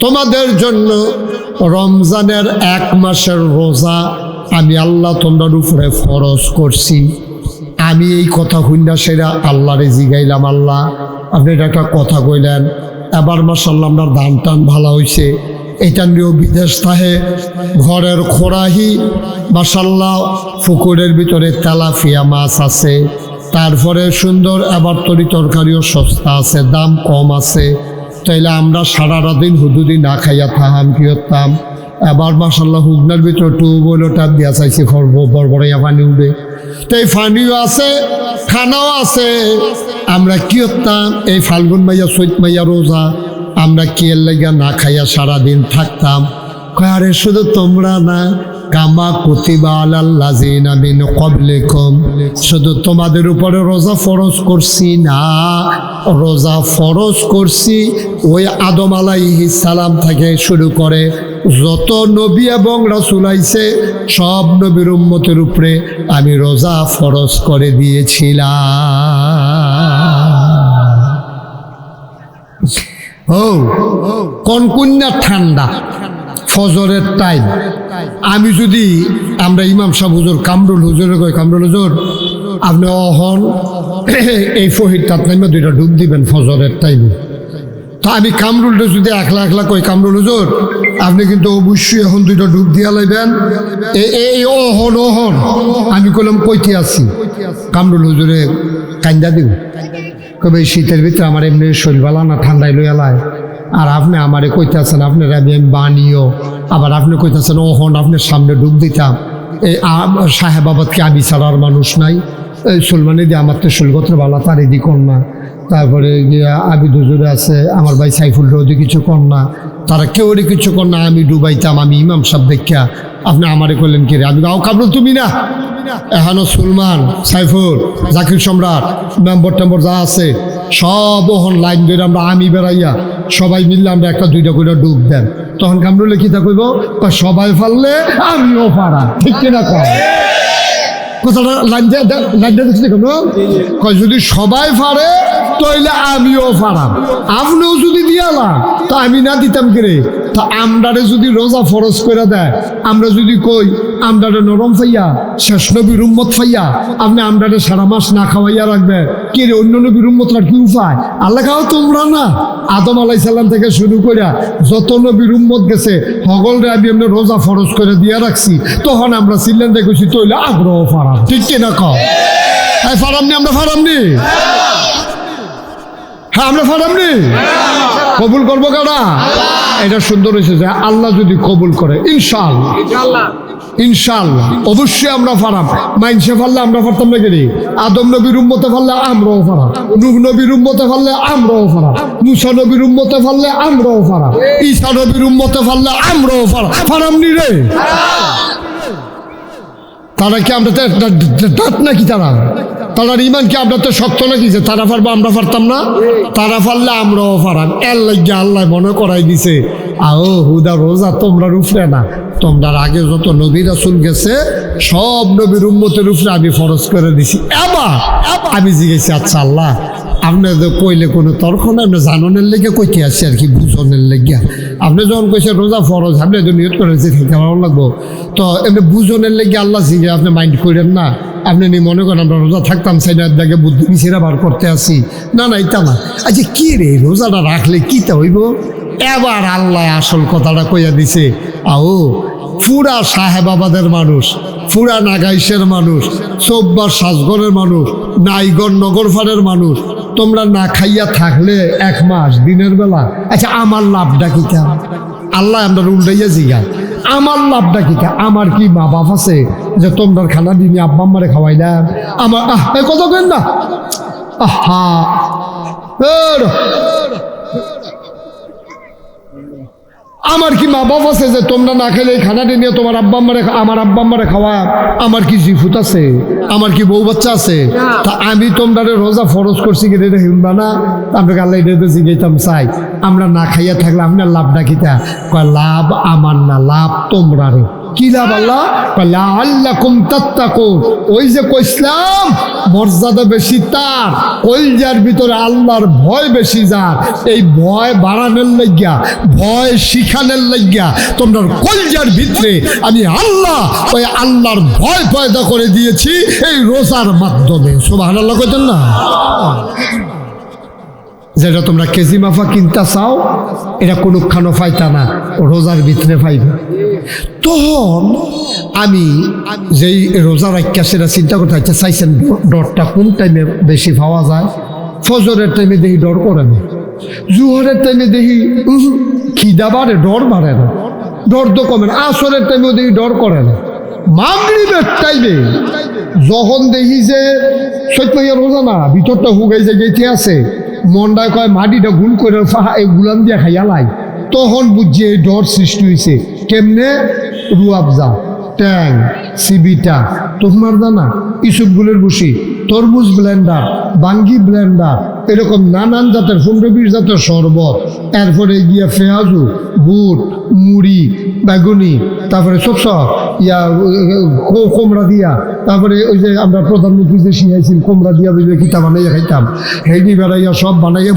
তোমাদের জন্য রমজানের 1 মাসের রোজা আমি আল্লাহ তোমাদের উপরে ফরজ করছি। আমি এই কথা শুননা সেরা আল্লাহরে জিগাইলাম, আল্লাহ আপনি এটা একটা কথা কইলেন, এবার মাশাআল্লাহ আপনার ধান টান ভালো হয়েছে, এটা নিয়েও বিদেশ থাকে, ঘরের খোরাহি মাশাআল্লাহ পুকুরের ভিতরে তেলাপিয়া মাছ আছে, তারপরে সুন্দর এবার তরকারিও সস্তা আছে, দাম কম আছে। তাইলে আমরা সারা দিন হুদুদি না খাইয়া থাম কি হতাম। এবার মাশাআল্লাহ হুগনার ভিতরে টিউবওয়েলটা দিয়া চাইছি বড়বড়াইয়া পানি উঠে, তাই পানিও আছে খানাও আছে। আমরা কি হতাম, এই ফাল্গুন মাইয়া চৈত মাইয়া রোজা আমরা কি এর লাগিয়া না খাইয়া সারাদিন থাকতাম। আরে শুধু তোমরা না, কামা কুতিবা আলাল্লাযিনা মিন ক্বাবলিকুম, শুধু তোমাদের উপরে রোজা ফরজ করছি না, রোজা ফরজ করছি ওই আদম আলাইহিস সালাম থেকে শুরু করে যত নবী এবং রাসূল আইছে সব নবীর উম্মতের উপরে আমি রোজা ফরজ করে দিয়েছিলাম। ও কনকন্যা ঠান্ডা ফজরের টাইম, আমি যদি আমরা ইমাম সাহেব হুজুর কামরুল হুজুরে কই, কামরুল হুজুর আপনি অহন এই ফহিরটা নাইমা 2টা ডুব দিবেন ফজরের টাইমে, তো আমি কামরুলটা যদি একলা কই, কামরুল হুজুর আপনি কিন্তু অবশ্যই এখন 2টা ডুব দিয়া লাইবেন, এই অহন আমি কইলাম কইতে আছি। কামরুল হুজুরে কান্দা দিব, কবে শীতের ভিতরে আমার এমনি শরীর ভালো না, ঠান্ডায় লইয়া লাই, আর আপনি আমারে কইতেছেন আপনার আমি বানিও, আবার আপনি কইতেছেন ওহন আপনার সামনে ডুব দিতাম। এই সাহেবাবাদকে আমি ছাড়ার মানুষ নাই, এই সুলমানি দিয়ে আমার তো শুলগত্র বালা তার এদি কন্যা, তারপরে আবিদ হুজুরে আছে, আমার ভাই সাইফুল রোদি কিছু কন্যা, তারা কেউরি কিছু কন্যা আমি ডুবাইতাম। আমি ইমাম সাহেব দেখা আপনি আমারে করলেন কি রে, আমি গাও কামরুল তুমি না, এখনো সুলমান সাইফুল জাকির সম্রাট মেম্বর টেম্বর যা আছে সব ওহন লাইন ধরে আমরা আমি বেড়াইয়া সবাই মিললে আমরা 1-2টা করে ডুব দেন। তখন কামরুলে কি তা কইব, সবাই পারলে আমিও পারা, ঠিক কিনা কয় কথাটা লাইন দেখছি কেন কয়, যদি সবাই পারে তাইলে আমিও পারাম, আপনিও যদি দিয়ালাম তা আমি না দিতাম কিরে। তা আমরারে যদি রোজা ফরজ করে দেয়, আমরা যদি কই আমরারে নরম ফাইয়া শেষ নবীর উম্মত ফাইয়া আপনি আমরারে সারা মাস না খাওয়াইয়া রাখবেন, কে রে অন্য নবীর উম্মতরা কি উপায়? আল্লাহ খাও তোমরা না, আদম আলাইহিস সালাম থেকে শুরু করে যত নবীর উম্মত গেছে হগলরে আমি এমনি রোজা ফরজ করে দিয়া রাখছি, তখন আমরা সিলেন দেখেছি তৈলে আগ্রহ ফারাম, ঠিক কিনা কও? হ্যাঁ ফারামনি, আমরা ফারামনি, হ্যাঁ আমরা ফারামনি, কবুল করবো কারা? এটা সুন্দর হয়েছে যে আল্লাহ যদি কবুল করে ইনশাআল্লাহ ইনশাআল্লাহ অবশ্যই আমরা ফারাম। মাইনসে ফারলে আমরা ফারতাম না কেন? আদম নবীর উম্মতে ফারলে আমরাও ফারাম, নূহ নবীর উম্মতে ফারলে আমরাও ফারাম, মুসা নবীর উম্মতে ফারলে আমরাও ফারাম, ঈসা নবীর উম্মতে ফারলে আমরাও ফারাম, ফারামনি রে। তারা কি আমরা দাঁত নাকি? তারার ইমান কি আমরা তো শক্ত নাকি যে তারা পারবো আমরা পারতাম না? তারা পারলে আমরাও পারাম। এর লাগিয়ে আল্লাহ মনে করাই দিছে, আও হুদা রোজা তোমরা রুফরে না, তোমরার আগে যত নবী রাসূল গেছে সব নবীর উম্মতের উপরে আমি ফরজ করে দিছি। এবার আমি জিজ্ঞেস, আচ্ছা আল্লাহ আপনি তো কইলে কোনো তর্ক না, আপনি জাননের লেগে কইতে আসছি আর কি, বুঝনের লেগে। আপনি যখন কইছে রোজা ফরজ, আপনি তো নিয়ত করেছি খেতে ভালো লাগবো, তো এমনি বুঝনের লেগে আল্লাহ জিজ্ঞে আপনি মাইন্ড করেন না, আপনি নি মনে করেন আমরা রোজা থাকতাম সাইডার জায়গায় বুদ্ধি মিশিয়ে বার করতে আসি, না না এটা না। আচ্ছা কি রে রোজাটা রাখলে কিটা হইব? এবার আল্লাহ আসল কথাটা কইয়া দিছে, আও পুরা সাহেবাবাদের মানুষ, পুরা নাগাইশের মানুষ, চৌব্বার সাজগরের মানুষ, নাইগর নগরফারের মানুষ, তোমরা না খাইয়া থাকলে 1 মাস দিনের বেলা, আচ্ছা আমার লাভটা কিটা? আল্লাহ আমরা উল্টাইয়া জিগায় আমার লাভটা কিটা? আমার কি মা বাপ আছে যে তোমরা খানা দিনে আব্বা আম্মারে খাওয়াইলাম? আমার কথা কেন না, আহা আমার কি মা বাপ আছে যে তোমরা না খেলে খানাটি নিয়ে তোমার আব্বা আম্মারে আমার আব্বা আম্মারে খাওয়া? আমার কি জিফুত আছে? আমার কি বউ বাচ্চা আছে? তা আমি তোমরা রোজা ফরজ করছি কি এটা শুনবা না? আমরা আল্লাহ এটা জিজ্ঞাইতাম চাই, আমরা না খাইয়া থাকলে আপনার লাভটা কিটা? কয় লাভ আমার না, লাভ তোমরা রে। কি লাভ আল্লাহ? লাআল্লাকুম তাত্তাকুন। ওই যে কইসলাম মর্যাদা বেশি তার, কলজার ভিতরে আল্লাহর ভয় বেশি যার, এই ভয় বাড়ানোর লাগিয়া, ভয় শিখানোর লাগিয়া তোমরা কলজার ভিতরে আমি আল্লাহ ওই আল্লাহর ভয় পয়দা করে দিয়েছি এই রোজার মাধ্যমে। সুবহানাল্লাহ কইতেন না? যেটা তোমরা কেজি মাফা কিনতে চাও এটা কোনোখানো পাইতা না, রোজার ভিতরে পাইবে। তখন আমি যেই রোজা রাখা সেটা চিন্তা করতে হচ্ছে, চাইছেন ডরটা কোন টাইমে বেশি পাওয়া যায়? ফজরের টাইমে দেখি ডর করে না, জুহরের টাইমে দেখি খিদা বাড়ে, ডর বাড়ে না, ডর তো কমে না, আসরের টাইমেও দেখি ডর করে না, মাগরিবের টাইমে যখন দেখি যে সত্য রোজা না ভিতরটা হুগাই যে গেছে আছে, মনটায় কয় মাটিটা গুল করে গুলাম দিয়ে খাইয়া লাই, তখন বুঝছি এই ডর সৃষ্টি হয়েছে। কেমনে? রুয়াবজা, ট্যাং, সিবিটা, তোমার দানা, ইসুপগুলের বসি, তরমুজ ব্লেন্ডার, বাঙ্গি ব্লেন্ডার, এরকম নানান জাতের 15-20 জাতের শরবত, এরপরে গিয়া পেঁয়াজু, বুট, মুড়ি, বেগুনি, তারপরে সব কোমরা দিয়া, তারপরে ওই যে আমরা প্রধানমন্ত্রী যে শিখাইছি কোমরা দিয়া বুঝলে কিতা বানাইয়া খাইতাম, হেডি বেড়াইয়া সব বানাইয়া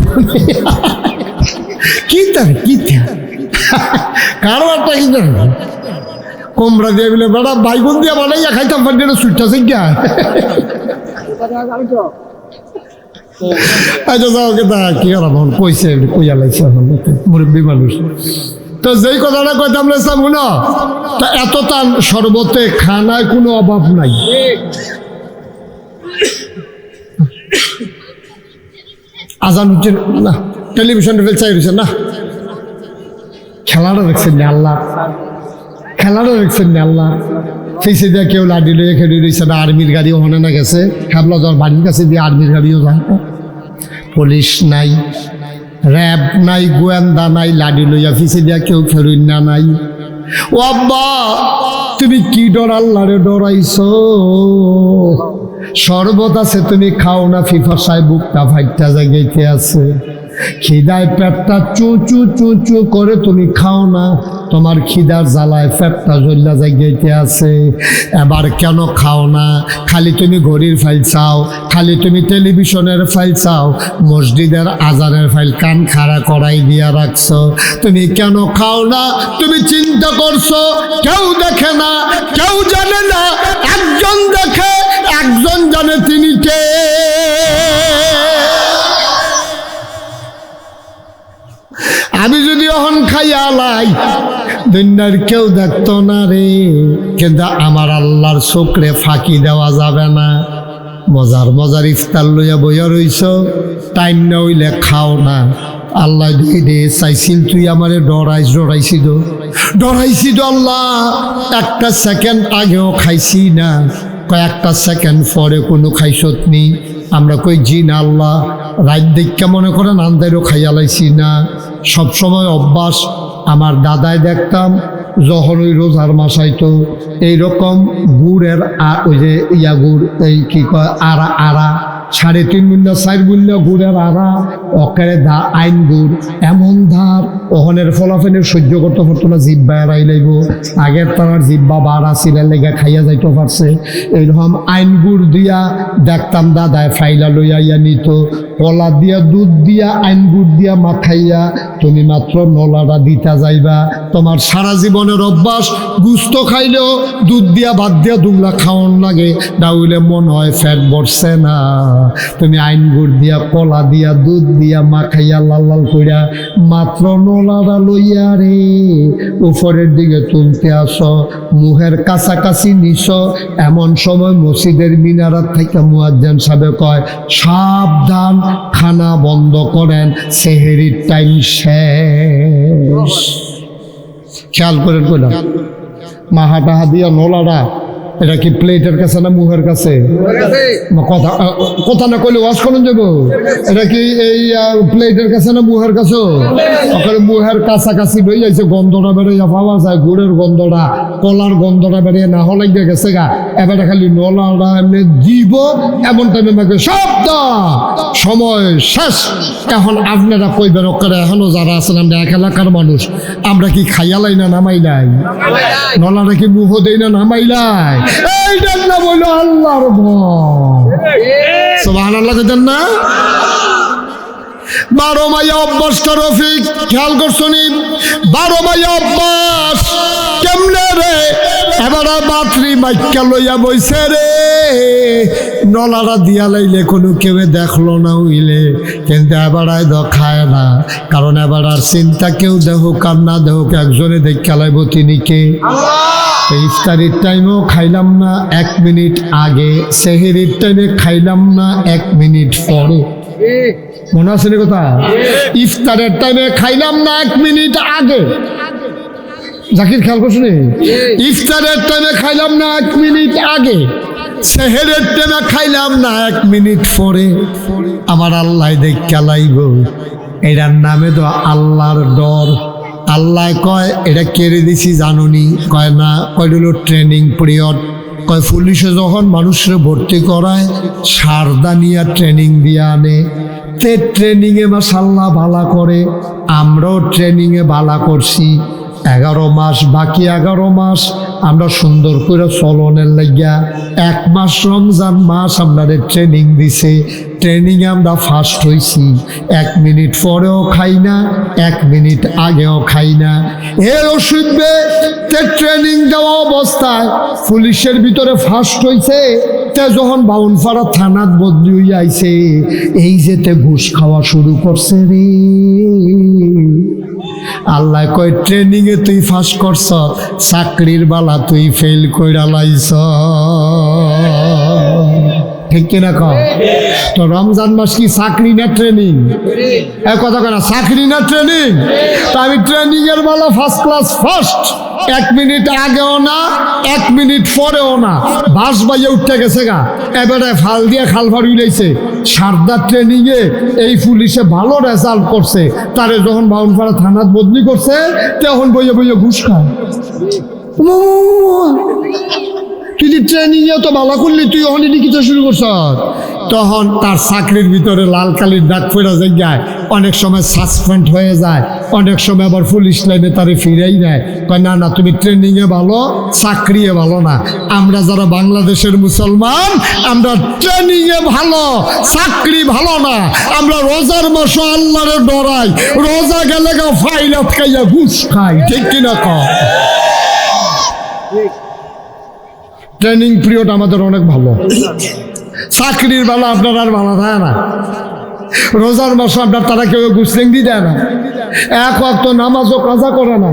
কিতা কারো একটা কিনা কোমরা দিয়ে বলে বেড়া বাইগুন দিয়া বানাইয়া খাইতাম, সুইটটা শিখা। আচ্ছা যাও কেতা কি করাম, কইছে কইয়া লাগছে মুরব্বী মানুষ। তো যেই কথাটা কইতাম লেসাম শুনো, তা এত তার শরবতে খানায় কোনো অভাব নাই। আজান হচ্ছে না, টেলিভিশন চাই রয়েছে না, খেলাটা দেখছেন না আল্লাহ, খেলাটা দেখছেন না আল্লাহ। পিছিয়ে দিয়ে কেউ লাডি লইয়ে খেলে রয়েছে না, আর্মির গাড়ি ওখানে না গেছে, হ্যাবলা যাওয়ার বাড়ির কাছে দিয়ে আর্মির গাড়িও যায়, পুলিশ নাই, র্যাব নাই, গোয়েন্দা নাই, লাডি লইয়া পিছিয়ে দিয়া কেউ ফেরুন না নাই। ও আব্বা তুমি কি ডর আল্লাহরে ডরাইছো? শরবত আছে তুমি খাও না, ফিফাসায় বুকটা ফাইটটা জায়গাইতে আছে, খিদায় পেটটা চু চু চু চু করে তুমি খাও না, তোমার খিদার জ্বালায় পেটটা জ্বলা জায়গাইতে আছে। এবার কেন খাও না? খালি তুমি ঘড়ির ফাইল চাও, খালি তুমি টেলিভিশনের ফাইল চাও, মসজিদের আজানের ফাইল কান খাড়া করাই দিয়া রাখছো, তুমি কেন খাও না? তুমি চিন্তা করছো কেউ দেখে না, কেউ জানে না, একজন দেখে, একজন জানে, তিনি কে? আমি যদি অহন খাইয়া লাই দুনিয়ার কেউ দেখতো না রে, কিন্তু আমার আল্লাহর চোখরে ফাঁকি দেওয়া যাবে না। মজার মজার ইফতার লইয়া বইয়া রইছ, টাইম না হইলে খাও না। আল্লাহ দে চাইছিল তুই আমারে ডরাইছি তো আল্লাহ, একটা সেকেন্ড আগেও খাইছি না, কয়েকটা সেকেন্ড পরে কোনো খাইছত নি। আমরা কই জি না আল্লাহ, রাত দেখা মনে করেন আন্দারও খাইয়া লাইছি না। সবসময় অভ্যাস, আমার দাদাই দেখতাম যখন ওই রোজার মাস আইতো এইরকম গুড়ের ওই যে গুড়, এই কি কয় আড়া 3.5 গুণা 4 গুণা গুড়ের আড়া, অকেরে আইন গুড়, এমন ধার ওহনের ফলাফলের সহ্য করতে পারতো না, জিব্বা এড়াই লাইব। আগের তার জিব্বা বাড়া ছিলেন লেগে খাইয়া যাইতে পারছে। এইরকম আইন গুড় দিয়া দেখতাম দাদায় ফাইলা লইয়া ইয়া নিত, কলা দিয়া দুধ দিয়া আইন গুড় দিয়া মাখাইয়া তুমি মাত্র নলাটা দিতা যাইবা। তোমার সারা জীবনের অভ্যাস, গুস্ত খাইলেও দুধ দিয়া ভাত দিয়া দুমলা খাওয়ান লাগে, ডাউলে মন হয় ফ্যাট বসছে না। তুমি আইন গুড় দিয়া কলা দিয়া দুধ দিয়া মাখাইয়া লাল লাল কইরা মাত্র নলাটা লইয়া রে উপরের দিকে তুলতে আসো, মুহের কাছাকাছি নিস। এমন সময় মসজিদের মিনারাত থেকে মুয়াজ্জিন সাহেব কয় সাবধান, খানা বন্ধ করেন, সেহেরির টাইম শেষ। খেয়াল করে কইলাম, মাহা টাহা দিয়া নলাটা এটা কি প্লেটের কাছে না মুহের কাছে? কথা কথা না কইলে ওয়াশ করুন যাব। এটা কি এই প্লেটের কাছে না মুহের কাছে? ওখানে মুহের কাছাকাছি হয়ে যাইছে, গন্ধটা বেরিয়ে পাওয়া যায়, গুড়ের গন্ধটা, কলার গন্ধটা বেরিয়ে না হলে গেছে গা। এবারে খালি নলাটা এমনি দিব, এমন টাইমে আমাকে শব্দ সময় শেষ। এখন আপনারা কইবেন ওখানে এখনো যারা আছেন আমরা এক এলাকার মানুষ, আমরা কি খাইয়ালাই না নামাইলাই? নলাটা কি মুহ দেই না নামাইলাই? এইটার না বললো আল্লাহর ভয়। সুবহানাল্লাহ কইতেন না? 12 মাইয়া অভ্যাসটা রফিক খেয়াল করছনি? 12 মাইয়া অভ্যাস কেমনে রে? এবার বাতরি মাইকা লইয়া বইছে রে, নলাটা দিয়া লাইলে কোনো কেউ দেখলো না হইলে, কিন্তু এবার খায় না। কারণ এবার আর চিন্তা কেউ দেহুক আর না দেহুক, একজনে দেখ খেলাইব, তিনি কে? ইফতারির টাইমেও খাইলাম না 1 মিনিট আগে, সেহরির টাইমে খাইলাম না 1 মিনিট পরে। মনে আছে না কথা? ইফতারের টাইমে খাইলাম না 1 মিনিট আগে। জাকির খেয়াল করছো নি? ইফতারের টাইমে খাইলাম না 1 মিনিট আগে, সেহরের টাইমে খাইলাম না 1 মিনিট পরে। আমার আল্লাহ দেখ খেলাইব। এটার নামে তো আল্লাহর ডর। আল্লাহ কয় এটা কেড়ে দিছি জানুনি? কয় না। কয় হলো ট্রেনিং পিরিয়ড। কয় পুলিশে যখন মানুষের ভর্তি করায় সারদা নিয়ে ট্রেনিং দিয়ে আনে, তে ট্রেনিংয়ে মাশাআল্লাহ ভালো করে। আমরাও ট্রেনিংয়ে ভালো করছি। 11 মাস, বাকি 11 মাস আমরা সুন্দর করে চলনের লাগিয়া 1 মাস রমজান মাস আপনাদের ট্রেনিং দিছে। ট্রেনিংয়ে আমরা ফার্স্ট হয়েছি। 1 মিনিট পরেও খাই না, 1 মিনিট আগেও খাই না। এর অসুবিধে ট্রেনিং দেওয়া অবস্থায় পুলিশের ভিতরে ফার্স্ট হয়েছে, তে যখন বাউনপাড়া থানাত বদলি হয়ে আইছে, এই যেতে ঘুষ খাওয়া শুরু করছে রে। আল্লাহ কয় ট্রেনিংয়ে তুই ফার্স্ট করছ, চাকরির বালা তুই ফেল কইরা লাইছ। ঠিক কিনা কও? তো রমজান মাস কি চাকরি না ট্রেনিং? এক কথা কেনা, চাকরি না ট্রেনিং? তো আমি ট্রেনিং এর বেলা ফার্স্ট ক্লাস ফার্স্ট। 1 মিনিট আগেও না, 1 মিনিট পরেও না। বাস বাইয়ে উঠতে গেছে গা, এবারে ফাল দিয়ে খাল ফাড়ি উড়াইছে। সারদা ট্রেনিং এ এই পুলিশে ভালো রেজাল্ট করছে, তারে যখন বাউনপাড়া থানাত বদলি করছে, তখন বইয়ে বইয়ে ঘুষ খায়। তুই ট্রেনিং এ তো ভালো করলি, তুই ওখানে লিখিতে শুরু করছ। তখন তার চাকরির ভিতরে লাল কালির দাগ পড়া যায়, অনেক সময় সাসপেন্ড হয়ে যায়, অনেক সময় আবার পুলিশ লাইনে তারে ফিরাই নেয়। কয় না না, তুমি ট্রেনিংয়ে ভালো, চাকরিয়ে ভালো না। আমরা যারা বাংলাদেশের মুসলমান, আমরা ট্রেনিংয়ে ভালো, চাকরি ভালো না। আমরা রোজার মাসে আল্লাহরে ডরাই, রোজা গেলে গা ফাইলাত খাইয়া ঘুষ খাই। ঠিক কিনা কও? ট্রেনিং পিরিয়ড আমাদের অনেক ভালো। চাকরির বেলা আপনার আর ভালো থাকে না। রোজার মাসে আপনার তারা কেউ গুসলিং দিয়ে দেয় না, 1 ওয়াক্ত নামাজও কাজা করে না।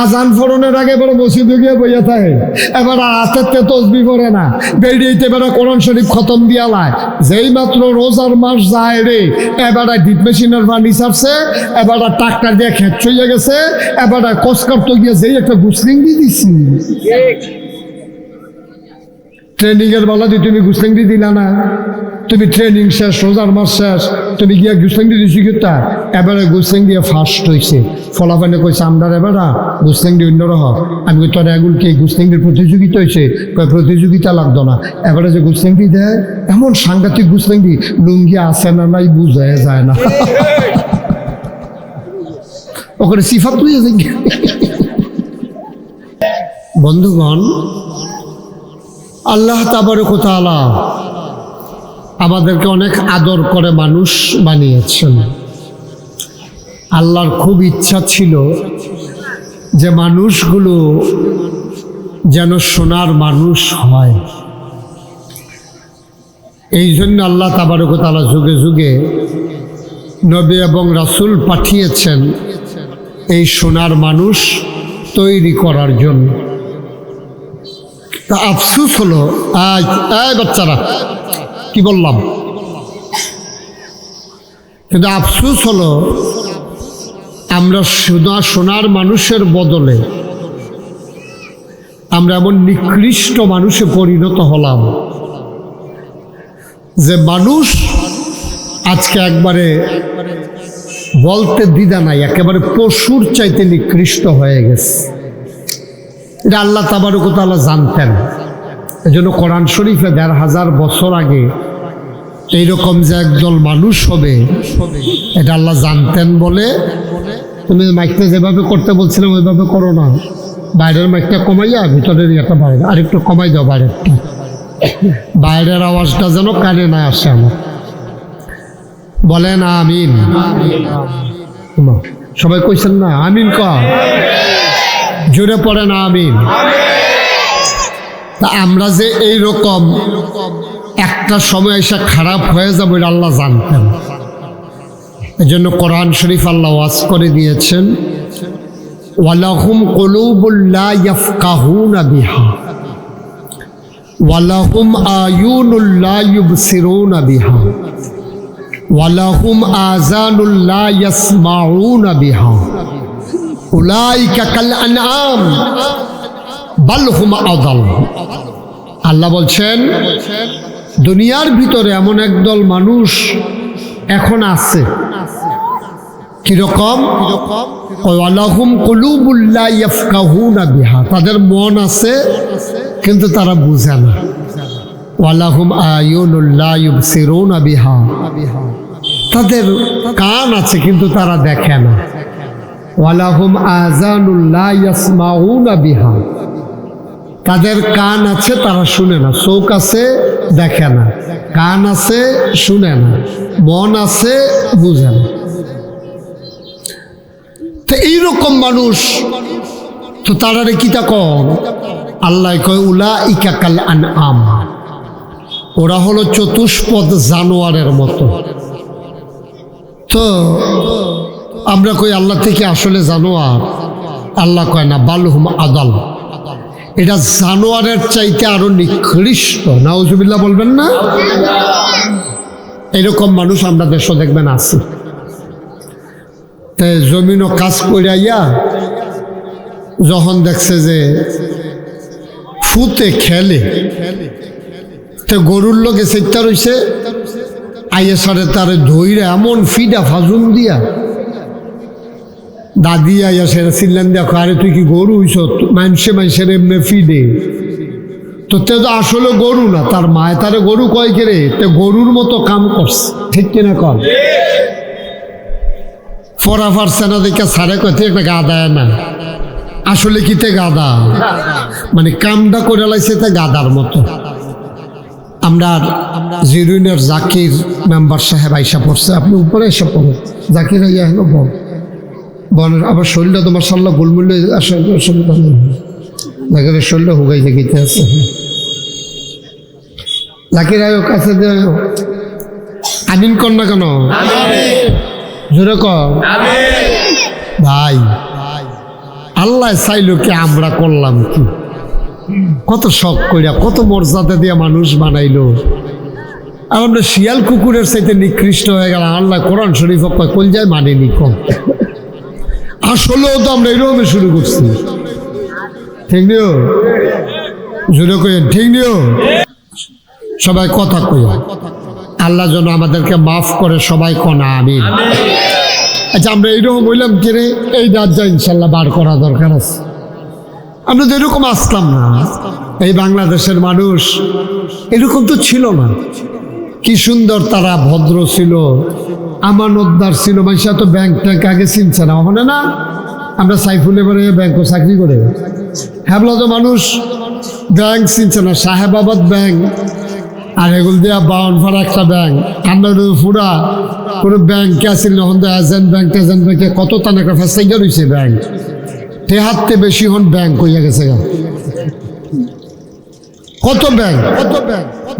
আজান ফোরনের আগে বড় মসজিদে গিয়ে বইয়া থাকে। এবার হাতের তসবি পড়ে না, বেরিয়েতে এবারে কোরআন শরীফ খতম দিয়া লায়। যেই মাত্র রোজার মাস যায় রে, এবার ডিপ মেশিনের পানি ছাড়ছে, এবার ট্রাক্টর দিয়ে খেত চলে গেছে, এবার কসকার গিয়ে যেই একটা গুসলিং দিয়ে দিচ্ছি। ট্রেনিং এর বেলা দিয়ে তুমি গুসলিং দিয়ে দিলা না। তুমি ট্রেনিং শেষ, রোজার মাস শেষ, তুমি গিয়া গুসলিং দিয়ে দিচ্ছি কিতা? এবারে গুসলিং দিয়ে ফার্স্ট হয়েছে। ফলাফানে কইছে আমরা এবারা গুসলিং দিয়ে অন্যরা হোক। আমি কই তোর এগুলো কি গুসলিং দিয়ে প্রতিযোগিতা হয়েছে? প্রতিযোগিতা লাগতো না। এবারে যে গুসলিং দিয়ে দেয়, এমন সাংঘাতিক গুসলিং দিয়ে লুঙ্গি আসে না নাই বুঝা যায় না। ওখানে সিফাত হয়ে যায়। বন্ধুগণ, আল্লাহ তাবারক ওয়া তাআলা আমাদেরকে অনেক আদর করে মানুষ বানিয়েছেন। আল্লাহর খুব ইচ্ছা ছিল যে মানুষগুলো যেন সোনার মানুষ হয়। এই জন্য আল্লাহ তাবারক ওয়া তাআলা যুগে যুগে নবী এবং রাসূল পাঠিয়েছেন এই সোনার মানুষ তৈরি করার জন্য। তা আফসোস হলো, বাচ্চারা কি বললাম, কিন্তু আফসোস হলো আমরা সোনার মানুষের বদলে আমরা এমন নিকৃষ্ট মানুষে পরিণত হলাম যে মানুষ আজকে একবারে বলতে দ্বিধা নাই, একেবারে পশুর চাইতে নিকৃষ্ট হয়ে গেছে। এটা আল্লাহ তাবারক ওয়া তাআলা জানতেন। এজন্য কোরআন শরীফে ১৫০০ বছর আগে এইরকম যে একদল মানুষ হবে এটা আল্লাহ জানতেন বলে তুমি মাইকটা যেভাবে করতে বলছিলাম ওইভাবে করো না, বাইরের মাইকটা কমাইয়া ভিতরের একটা বাইরে আরেকটু কমাই দাও, বাইরেরটা, বাইরের আওয়াজটা যেন কানে না আসে আমার। বলেন আমিন। সবাই কইছেন না আমিন? জোরে পড়েন আমিন। তা আমরা যে এইরকম একটা সময় এসে খারাপ হয়ে যাবো এটা আল্লাহ জানতেন। এই জন্য কোরআন শরীফ আল্লাহ ওয়াজ করে দিয়েছেন, ওয়ালাহুম কুলুবুল লা ইয়াফকাহুনা বিহা ওয়ালাহুম আয়ুনুল লা ইউবসিরুনা বিহা ওয়ালাহুম আযানুল লা ইয়াসমাউনা বিহা উলাইকা কাল আনআম বাল হুম আযাল। আল্লাহ বলছেন দুনিয়ার ভিতরে এমন একদল মানুষ এখন আছে, কিরকম? ওয়ালাহুম কুলুবুল লা ইয়াফকাহুনা বিহা, তাদের মন আছে কিন্তু তারা বুঝে না। ওয়ালাহুম আয়ুনুল লা ইউবসিরুনা বিহা, তাদের কান আছে কিন্তু তারা দেখে না। ওয়ালাহুম আযানুল লা ইয়াসমাউনা বিহা, তাদের কান আছে তারা শুনে না, চোখ আছে দেখে না, কান আছে শুনে না, মন আছে বুঝে না। তো এইরকম মানুষ তো তারারে কিতা কন? আল্লাহ কয় উলাইকা কাল আনআম, ওরা হলো চতুষ্পদ জানোয়ারের মতো। তো আমরা কই আল্লাহ থেকে আসলে জানোয়ার? আল্লাহ কয় না, বাল হুম আযাল, এটা জানোয়ারের চাইতে আরো নিকৃষ্ট। নাউজুবিল্লাহ বলবেন না? এরকম মানুষ আমরা দেশে দেখবেন আছে। তাই জমিনও কাজ করিয়া যখন দেখছে যে ফুতে খেলে, তো গরুর লোকে সেটা রয়েছে আইয়া সারে তারে ধইরা এমন ফিডা ফাজুন দিয়া দাদি আইয়া সেরা চিল্লান দেখো, আরে তুই কি গরু হইছ? মানুষের এমনি ফিডে তো তে তো আসলে গরু না, তার মায় তারে গরু কয় কেরে, তে গরুর মতো কাম করছে, ঠিক কিনা কর? ফরা ফারছে না দেখে সারে কয় একটা গাদায় না, আসলে কিতে গাদা, মানে কামটা করে লাইছে তে গাদার মতো। আমরা জিরুইনের জাকির মেম্বার সাহেব আইসা পড়ছে, আপনি উপরে এসে পড়ো, জাকির আইয়া হলো বল বনের আবার শরীরটা তোমার সাল্লাহ গোলমূল্য অসুবিধা নেই, জাকিরের শরীরটা হুগাইতে গেতে আছে। জাকির আয় কাছে আমিন কর না কেন? জোরে কর ভাই। আল্লাহ চাইল কি, আমরা করলাম কি? কত শখ কইরা কত মর্যাদা দিয়া মানুষ বানাইলো, আর আমরা শিয়াল কুকুরের চাইতে নিকৃষ্ট হয়ে গেলাম। আল্লাহ কোরআন শরীফ কল যায় মানেনি কম। আসলেও তো আমরা এরকম শুরু করছি, ঠিক নিও? জোরে কইেন ঠিক নিও? সবাই কথা কইয়া আল্লাহ যেন আমাদেরকে মাফ করে, সবাই কনা আমিন। আচ্ছা, আমরা এইরকম বললাম কি রে, এই রাজ্যা ইনশাল্লাহ বার করা দরকার আছে। আমরা তো এরকম আসতাম না, এই বাংলাদেশের মানুষ এরকম তো ছিল না। কি সুন্দর তারা ভদ্র ছিল, আমানতদার ছিল। মানুষরা তো ব্যাংক ট্যাঙ্ক আগে চিনছে না, মানে না আমরা সাইফুল এবারে ব্যাংকও চাকরি করে, হ্যাবলা তো মানুষ ব্যাংক চিনছে না, সাহেবাবাদ ব্যাংক আর এগুলো দিয়া বাউনফাড়া একটা ব্যাংক, আমরা পুরা কোনো ব্যাংকে আসিল না। হন এজেন্ট ব্যাংকে কত টাকা ফেসাইয়া রয়েছে ব্যাংক, হাতে বেশি হন ব্যাংক হইয়া গেছে। কত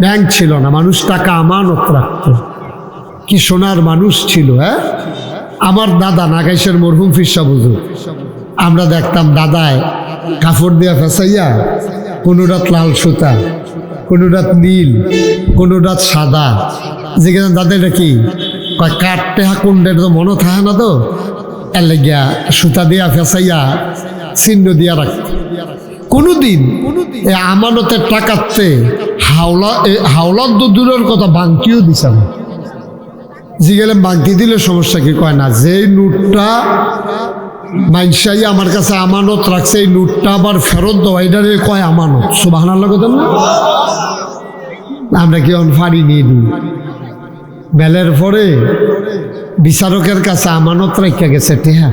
ব্যাংক ছিল না, মানুষ টাকা আমানত রাখত। কি সোনার মানুষ ছিল। হ্যাঁ, আমার দাদা নাগাইশের মরহুম ফিরসা হুজুর, আমরা দেখতাম দাদায় কাপড় দিয়া ফেসাইয়া, কোনো রাত লাল সুতা, কোনো রাত নীল, কোনো রাত সাদা, যেখানে দাদাটা কি কয় কাটতে হাকুন্ডের তো মনে থাকে না, তো এর লেগিয়া সুতা দিয়া ফেসাইয়া চিহ্ন দিয়া রাখত। কোনোদিন এই আমানতের টাকাতে হাওলার দূরের কথা বাংকিও দিছে না। জিগেলে বাংকি দিলে সমস্যা কি? কয় না, যে নোটটা মাইনসাই আমার কাছে আমানত রাখছে এই নোটটা আবার ফেরত দেওয়া, এটারে কয় আমানত। সুবহানাল্লাহ কথা না? আমরা কি ফাড়ি নিয়ে দিই বেলের পরে বিচারকের কাছে আমানত রেখে গেছে টেহা।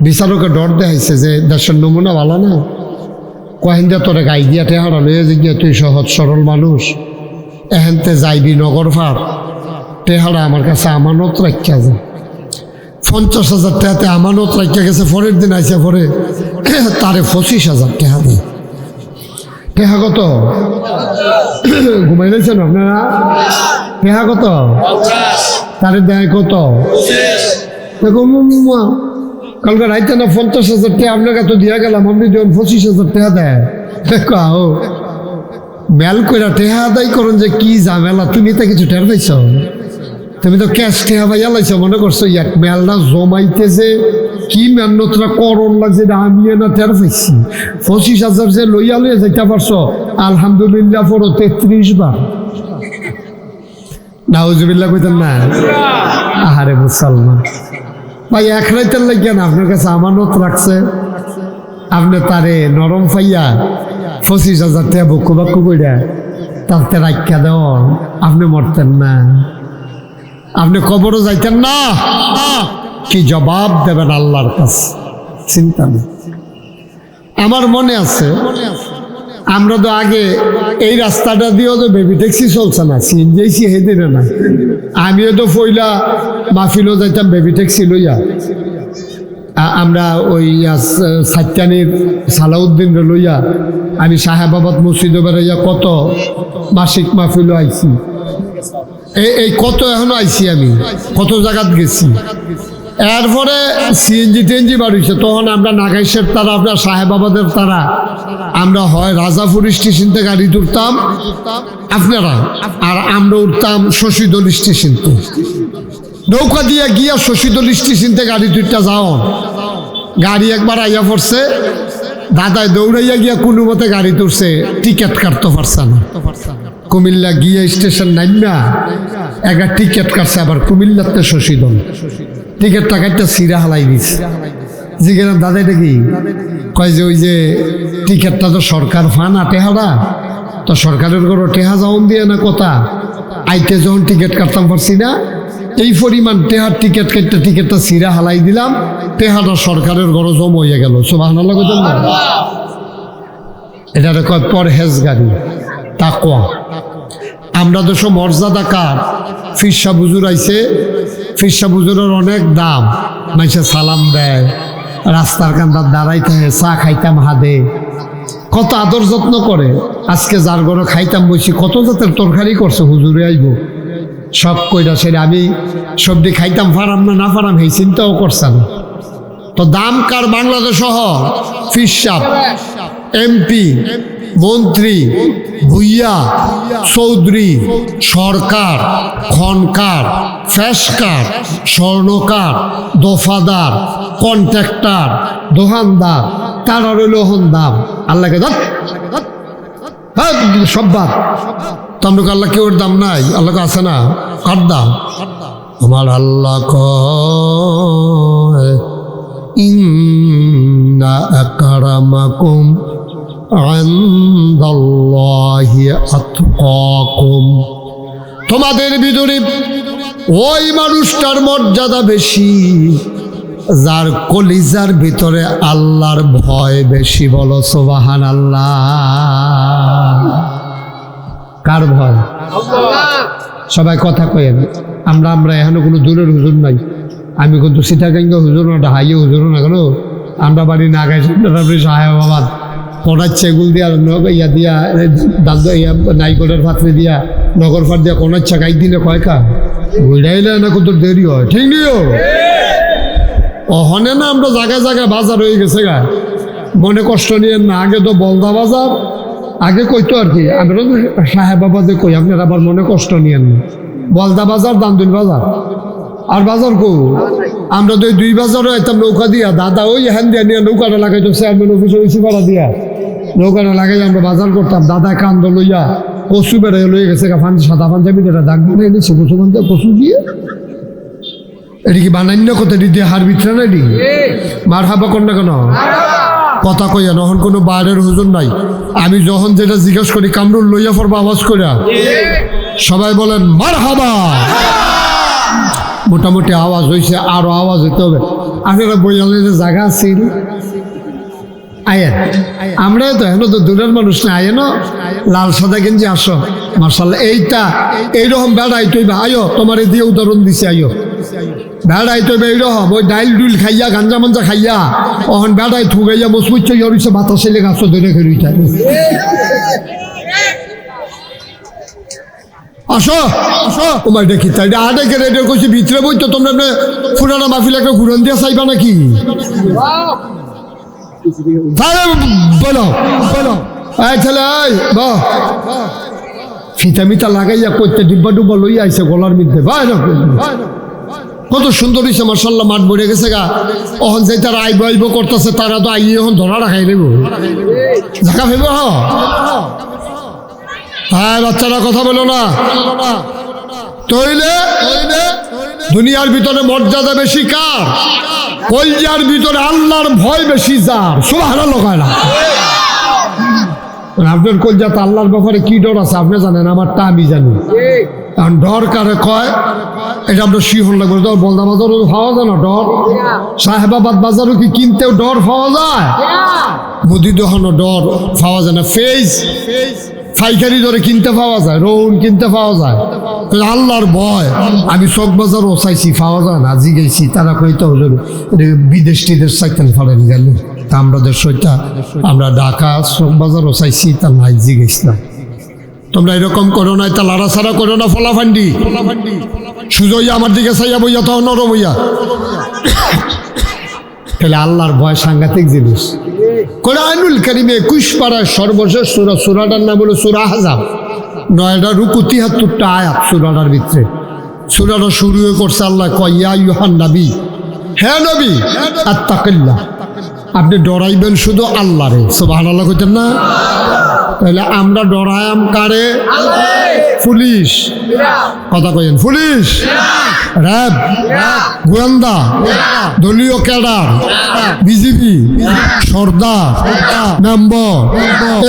বিচারকে ডর দেখাইছে যে দেশের নমুনা ভালো না, কহেন তোরে গাই দিয়া টেহারা লইয়া যে গিয়া তুই সহজ সরল মানুষ, এহেনতে যাইবি নগর ফার, টেহারা আমার কাছে আমানত রাখা যায়। 50,000 টাকাতে আমানত রাখা গেছে। পরের দিন আইসা পরে তারে 25,000 টাকা দেয়। টেহা কত? ঘুমাই রয়েছেন আপনারা? টেহা কত? তারে দেয় কত? কালকে রাইতে না 50,000 টাকা আপনার কাছে দিয়া গেলাম, আপনি যখন 25,000 টাকা দেয় মেল করে টেহা আদায় করেন যে কি ঝামেলা। তুমি তো কিছু টের পাইছ? তুমি তো ক্যাশ টেহা পাইয়া লাইছ, মনে করছো এক মেলটা জমাইতেছে কি মেহনতটা করণ লাগছে আমি না টের পাইছি। 25,000 যে লইয়া লইয়া যাইতে পারছো আলহামদুলিল্লাহ পড়ো 33 বার। নাউজুবিল্লাহ কইতেন না? আহারে মুসলমান ভাই, এক রাইতের লাগিয়া না আপনার কাছে আমানত রাখছে, আপনি তারে নরম পাইয়া 25,000 টাকা বকু বাক্কু কইরা তাতে রাখা দেওয়া, আপনি মরতেন না? আপনি কবরও যাইতেন না? কি জবাব দেবেন আল্লাহর কাছে? চিন্তা নেই। আমার মনে আছে আমরা তো আগে এই রাস্তাটা দিয়েও তো বেবি ট্যাক্সি চলছে না, সিএনজি হেদিনে না। আমিও তো পয়লা মাহফিলও যাইতাম বেবি ট্যাক্সি লইয়া। আমরা ওই সাতটানির সালাউদ্দিন লইয়া আমি সাহেবাবাদ মসজিদে বেড়াইয়া কত মাসিক মাহফিলও আইছি। এই কত এখনো আইছি, আমি কত জায়গাত গেছি। এরপরে সিএনজি টিএনজি বাড়িছে, তখন আমরা নাগাইশের তারা, আপনার সাহেবাবাদের তারা, আমরা হয় রাজাপুর স্টেশনতে গাড়ি তুলতাম আপনারা, আর আমরা উঠতাম শশীদল স্টেশন। নৌকা দিয়া গিয়া শশীদল স্টেশনতে গাড়ি তুলতে যাও। গাড়ি একবার আইয়া পড়ছে, দাদায় দৌড়াইয়া গিয়া কোনো মতে গাড়ি তুলছে, টিকিট কাটতে পারছে না। কুমিল্লা গিয়া স্টেশন নাইমা একটা টিকিট কাটছে, আবার কুমিল্লাতে শশীদল টিকিটটা কাটতে সিরা হালাই দিচ্ছে। জিজ্ঞাসা দাদা এটা কি? কয় যে ওই যে টিকিটটা তো সরকার ফানা টেহারা, তো সরকারের ঘর টেহা যাওন দিয়ে না কথা, আইতে যখন টিকিট কাটতাম পারছি না, এই পরিমাণ টেহার টিকিট কাটতে টিকিটটা সিরা হালাই দিলাম, টেহাটা সরকারের ঘর জম হয়ে গেল। সুবহানাল্লাহ কইতেন না? এটা কয় পরহেজগারি, তাকওয়া। আমরা তো সব মর্যাদা কার? ফিরসা বুজুর আইছে, ফিরসা বুজুরের অনেক দাম, মানুষে সালাম দেয়, রাস্তার কান্দার দাঁড়াই থাকে, চা খাইতাম হাদে, কত আদর যত্ন করে। আজকে যার ঘরে খাইতাম বসি কত জাতের তরকারি করছে, হুজুরে আইব সব কইরা সেরে আমি সবজি খাইতাম, ফারাম না ফারাম এই চিন্তাও করছে না। তো দাম কার? বাংলাদেশ সহ ফিরসাব, এমপি, মন্ত্রী, ভুইয়া, চৌধুরী, সরকার, খনকার, ফেসকার, স্বর্ণকার, দফাদার, কন্ট্রাক্টর, দোকানদার, তারা রইল হন দাম। আল্লাহকে সব বাদ। তোমরা আল্লাহ কেউ দাম নাই? আল্লাহকে আছে না? কার দাম? আমার আল্লাহ কয় ইন্না আকরামাকুম ইনদাল্লাহি আতকাকুম, তোমাদের ভিতরে ওই মানুষটার মর্যাদা বেশি যার কলিজার ভিতরে আল্লাহর ভয় বেশি। বলো সুবহানাল্লাহ। কার ভয়? সবাই কথা কয়েন। আমরা এখনো কোনো দূরের হুজুর নাই। আমি কিন্তু সীতাকাঙ্গ হুজুর না, হাইয়ে হুজুর না, কেন আমরা বাড়ি না গাই সাহেবাবাদ কোনাচ্ছে এগুল দিয়া ইয়া দিয়া নাইকলের পাত্রে দিয়া নগর ফাট দিয়া কোনাচ্ছা গাই দিলে কয়কা বুঝাইলে না কত দেরি হয়। ঠিক নিও অহনে না আমরা জায়গায় জায়গায় বাজার হয়ে গেছে গা, মনে কষ্ট নিয়ে না। আগে তো বলদা বাজার আগে কইতো আর কি, আমরা তো সাহেবাবাদে কই, আপনার আবার মনে কষ্ট নিয়েন না। বলদা বাজার, দামদুল বাজার আর বাজার কো আমরা তো দুই বাজারও আইতাম নৌকা দিয়া, দাদা ওই হ্যান দিয়া নিয়ে নৌকাটা লাগাইতো চেয়ারম্যান অফিসে ওই ভাড়া দিয়া দোকানে লাগাই আমরা বাজার করতাম, দাদা কান্দ লইয়া কচু বেড়ে লইয়া গেছে সাদা পাঞ্জাবি যেটা দাগ দিয়ে এনেছে কচু দিয়ে। এটি কি বানান্য কথা দিয়ে হার ভিতরে না এটি মার হাবা কর না কেন কথা কইয়া নহন কোনো বাইরের হুজুর নাই। আমি যখন যেটা জিজ্ঞেস করি কামরুল লইয়া পড়বো আওয়াজ করিয়া, সবাই বলেন মার হাবা। মোটামুটি আওয়াজ হয়েছে, আরো আওয়াজ হইতে হবে। আপনারা বইয়ালের জায়গা আছে আয়েন, আমরা তো এখন তো দূরের মানুষ না, আয়েন লাল সাদা গেঞ্জি আসো মার্শাল্লাহ। এইরকম বেড়াই তৈবা আয়ো, তোমার দিয়ে উদাহরণ দিছে আয়ো বেড়াই তৈবা এইরকম ওই ডাইল ডুইল খাইয়া গাঞ্জা মাঞ্জা খাইয়া ওখান বেড়াই ঠুগাইয়া মজবুত হইছে বাতাসে লেগে আসো ধরে খেয়ে আসো আসো তোমার দেখি তাই আডেকে রেডিও করছি ভিতরে বই তো তোমরা পুরানা মাহফিল একটা ঘুরন দিয়া চাইবা নাকি? বলো বলো ছেলে ফিতা মিতা লাগাইয়া করতে ডিব্বা ডুব্বা লইয়া আইসে গলার মধ্যে কত সুন্দর হয়েছে মার্শাল্লাহ। মাঠ ভরে গেছে গা, ওখান যাই তারা আইব আইব করতেছে, তারা তো আইয়ে এখন ধরা রাখাই নেব জায়গা ফেলব। হ্যাঁ বাচ্চারা কথা বলো না। তইলে দুনিয়ার ভিতরে মর্যাদা বেশি কার? কলজার ভিতরে আল্লাহর ভয় বেশি যার। সুবহানাল্লাহ কয় না? আপনার কলজাতে আল্লাহর ব্যাপারে কি ডর আছে আপনি জানেন, আমারটা আমি জানি। কারণ ডর কারে কয় এটা আপনার শিহর লাগবে। ডর বলদা বাজারও পাওয়া যায় না ডর, সাহেবাবাদ বাজারও কি কিনতেও ডর পাওয়া যায়, মুদি দোকানও ডর পাওয়া যায় না, ফেজ পাইকারি দরে কিনতে পাওয়া যায়, রৌন কিনতে পাওয়া যায়। আল্লাহর ভয় আমি চক বাজারও চাইছি পাওয়া যায় না, জিগেছি তারা কইতে হলো বিদেশ টিদেশ চাইতেন ফলেন গেল। তা আমাদের সইটা আমরা ঢাকা চক বাজারও চাইছি, তা নাই জিগেছিলাম। তোমরা এরকম করো না, তা লাড়াছাড়া করো না, ফলাফান্ডি সুজইয়া আমার দিকে চাইয়া বইয়া তো নরম হইয়া। তাহলে আল্লাহর ভয় সাংঘাতিক জিনিস। কোরআনুল কারীমে 21 পারার সর্বশেষ সূরা, সূরাটার নাম হলো সূরা আহজাব। 9টা রুকু 73টা আয়াত সূরাটার ভিতরে। সূরাটা শুরু করছে আল্লাহ কয় ইয়া আইয়ুহান নবী, হে নবী আত্তাকিল্লাহ, আপনি ডরাইবেন শুধু আল্লাহরে। সুবহানাল্লাহ কইতেন না? তাহলে আমরা ডরায়াম কারে? পুলিশ কথা কইেন, পুলিশ, র্যাব, গোয়েন্দা, দলীয় ক্যাডার, বিজিবি, সর্দার, মেম্বার,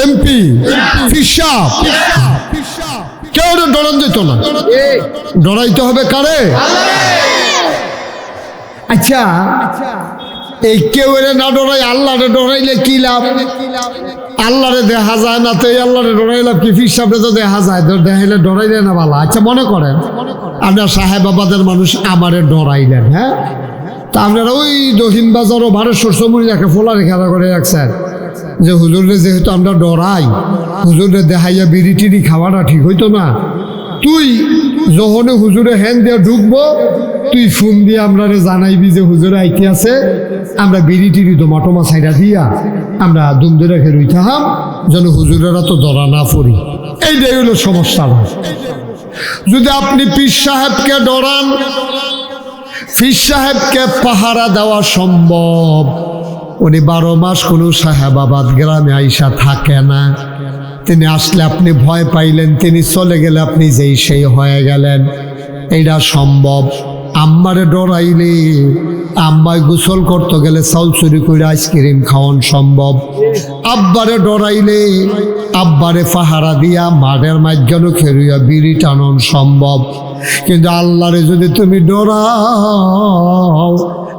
এমপি, ফিসাব, কেউ ডরান যেত না। ডরাইতে হবে কারে? আচ্ছা এই কেউ না ডরাই আল্লাহরে ডরাইলে কি লাভ? আল্লাহরে দেখা যায় না, তো এই আল্লাহরে ডরাই লাভ কি? ফিসাবরে তো দেখা যায়, দেখাইলে ডরাইলে না ভালো। আচ্ছা মনে করেন আপনার সাহেবাবাদের মানুষ আমারে ডরাইলেন, হ্যাঁ, তা আপনারা ওই দক্ষিণ বাজারও 1200 চমুরি রাখে ফোলা রেখা করে রাখছেন যে হুজুরে যেহেতু আমরা ডরাই, হুজুরে দেখাইয়া বিড়ি টিড়ি খাওয়াটা ঠিক হইতো না। তুই যখন হুজুরে হ্যান দিয়ে ঢুকবো, তুই ফোন দিয়ে আমরা জানাইবি যে হুজুরে আইতে আছে, আমরা বিড়ি টিড়ি দোমাটোমা সাইডা দিয়া আমরা দুমদে রেখে রইতাম যেন হুজুরেরা তো ধরা না পড়ি। এইটাই হলো সমস্যা। যদি আপনি পীর সাহেবকে ডরান, পীর সাহেবকে পাহারা দেওয়া সম্ভব। উনি 12 মাস কোনো সাহেবাবাদ গ্রামে আইসা থাকে না। তিনি আসলে আপনি ভয় পাইলেন, তিনি চলে গেলে আপনি যেই সেই হয়ে গেলেন, এইটা সম্ভব। আম্মারে ডরাইলে আম্মায় গোসল করতে গেলে চাউল চুরি করে আইসক্রিম খাওয়ান সম্ভব। আব্বারে ডরাইলে আব্বারে পাহারা দিয়া মাঠের মাঝখানে খেরুইয়া বিড়ি টানন সম্ভব। কিন্তু আল্লাহরে যদি তুমি ডরাও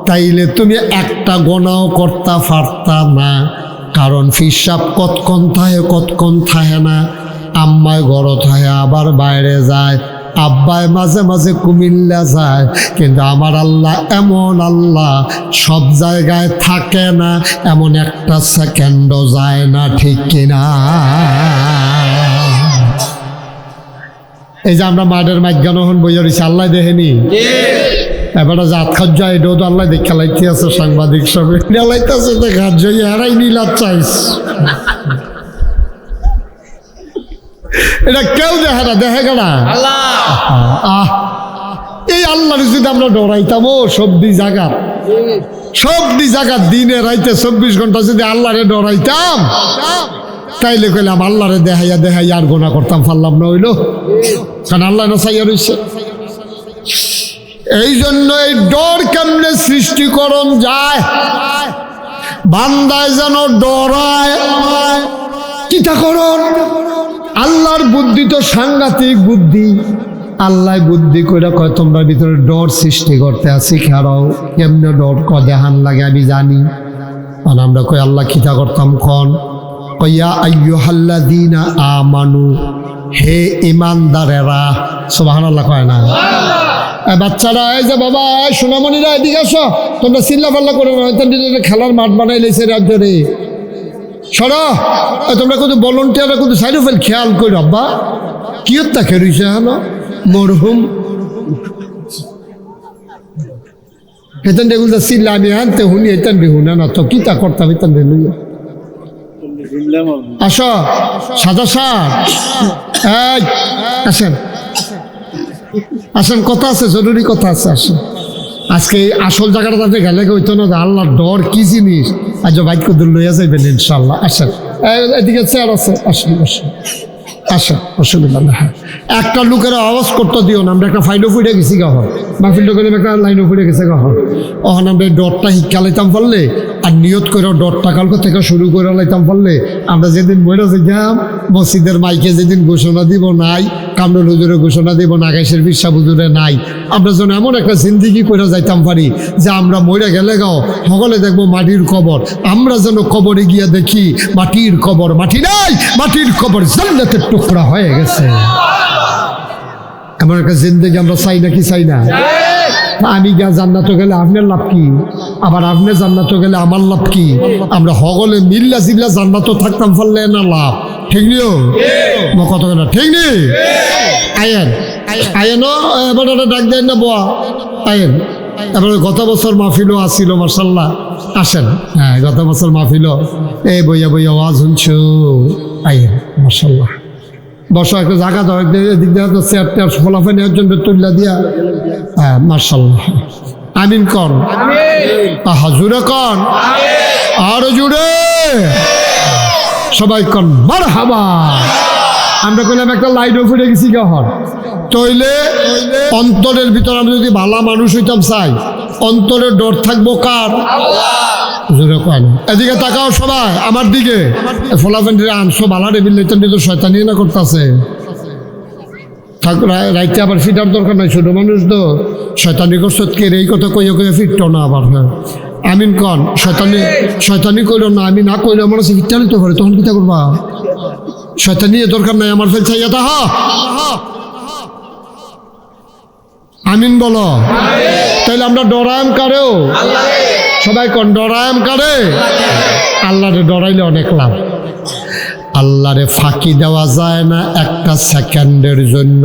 তাইলে তুমি একটা গোনাও করতে পারতা না। কারণ ফিসাব কতক্ষণ থাহে না, আম্মায় ঘর থাহে আবার বাইরে যায়, আব্বায় মাঝে মাঝে কুমিল্লা যায়। কিন্তু আমার আল্লাহ এমন আল্লাহ, সব জায়গায় থাকে না, এমন একটা সেকেন্ডও যায় না, ঠিক কিনা? এই যে আমরা মাঠের মাঝখানে হন বইয়া রয়েছি, আল্লাহ দেখেনি? এবারে জাত খাদ্য এটাও তো আল্লাহ দেখে লাইতে আছে, সাংবাদিক সবে লাইতেছে তো খাদ্য হারাই নিলাম চাইস। এটা কেউ দেখে না, দেখে কেনা আহ এই আল্লাহর যদি আমরা ডরাইতাম, ও সবদি জায়গা দিনে রাইতে 24 ঘন্টা যদি আল্লাহরে ডরাইতাম, তাইলে কইলাম আল্লাহরে দেখাইয়া দেখাইয়া আর গোনা করতাম পারলাম না, হইল? কারণ আল্লাহ না চাইয়া রইছে। এই জন্য এই ডর কেমনে সৃষ্টিকরণ যায়, বান্দায় যেন ডরায়। কিটা করণ? আল্লাহর বুদ্ধি তো সাংঘাতিক বুদ্ধি। আল্লাহ বুদ্ধি করে কয় তোমরা ভিতরে ডর সৃষ্টি করতে আসি, খারাও কেমনে ডর দেখান লাগে আমি জানি। আর আমরা কই আল্লাহ কিটা করতাম খন? কইয়া আইয়ুহাল্লাযীনা আমানু, হে ইমানদারেরা। সুবহানাল্লাহ কয় না? বাচ্চারা, এই যে বাবা, সোনামণিরা এদিকে আসো, তোমরা চিল্লা পাল্লা করে না, খেলার মাঠ বানাই লেছে রাজ্যরে। সরা তোমরা কিন্তু ভলেন্টিয়াররা কিন্তু সাইড ফেল খেয়াল করি। আব্বা কি তাকে রইছে হলো মরহুম এতেন দেখুন চিল্লা আমি আনতে শুনি এতেন বেহুনা না তো কি তা করতাম এতেন বেলুইয়া। আসো সাদা সার, এই আসেন আসেন, কথা আছে, জরুরি কথা আছে, আসেন। আজকে আসল জায়গাটা তাতে গেলে হইতো না, আল্লাহর ডর কি জিনিস আজ বাইক করে লইয়া যাইবেন ইনশাল্লাহ। আসেন, এদিকে চেয়ার আছে, আসেন আসেন আসেন, অসুবিধা না। হ্যাঁ, একটা লোকের আওয়াজ করতে দিও না, আমরা একটা ফাইলও ফুটে গেছি গা হয়, মাহফিলটা করে একটা লাইনও ফুটে গেছে গা হয়। ওখানে আমরা ডরটা শিক্ষা লাইতাম পারলে আর নিয়ত করে ডরটা কালকে থেকে শুরু করে লাইতাম পারলে আমরা যেদিন মরে যাইতাম মসজিদের মাইকে যেদিন ঘোষণা দিব নাই, কামরুল হুজুরে ঘোষণা দিব না, গাইসের পিসা হুজুরে নাই, আমরা যেন এমন একটা জিন্দিগি করে যাইতাম পারি যে আমরা মরে গেলে গাও সকলে দেখবো মাটির কবর, আমরা যেন কবরে গিয়ে দেখি মাটির কবর, মাটি নাই, মাটির কবর জান্নাতের টুকরা হয়ে গেছে। এমন একটা জিন্দেগি আমরা চাই নাকি চাই না? আমি গা জান্নাতে গেলে আপনার লাভ কি, আবার আপনি জান্নাতে গেলে আমার লাভ কি? আমরা সকলে মিল্লা জিল্লা জান্নাত থাকতাম পারলে না লাভ, ঠিক নিও কত না, ঠিক নেই? আয়েন আয়েন, এবার ডাক দেন না বোয়া, আয়েন। তারপরে গত বছর মাহফিলও আসছিল মাশাআল্লাহ, আসেন। হ্যাঁ, গত বছর মাহফিলও এই বইয়া বইয়া আওয়াজ শুনছো, আয়েন মাশাআল্লাহ। বসো, একটা জায়গা দাও, এদিক দিয়ে চেয়ার টেয়ার ফলাফল নেওয়ার জন্য তুল্লা দিয়া। হ্যাঁ মাশাআল্লাহ, আমিন কন, আহা জুড়ে কন, আরো জুড়ে সবাই কন মারহাবা। আমরা কইলাম একটা লাইটও ফুটে গেছি গহর তইলে অন্তরের ভিতর আমি যদি ভালো মানুষ হইতাম চাই, অন্তরে ডর থাকবো কার? জোরে কন, এদিকে তাকাও সবাই আমার দিকে। ফলাফেন্ডিরে আনছো ভালো রেবিল তো শয়তানি না করতেছে, রাইতে আবার ফিটার দরকার নাই, ছোট মানুষ তো শয়তানি করছো কে এই কথা কইয়া কইয়া ফিরতো না আবার। হ্যাঁ আমিন কন, শয়তানি কইল না, আমি না কইলে আমার কাছে ফিরতে নিতে পারে, তখন কিতা করবা? শয়তানি দরকার নাই, আমার ফেল চাইয়া তা আমিন বলো। তাইলে আমরা ডরায়াম কারেও, সবাই কন ডরায়াম কারে? আল্লাহরে ডরাইলে অনেক লাভ। আল্লাহরে ফাঁকি দেওয়া যায় না একটা সেকেন্ডের জন্য,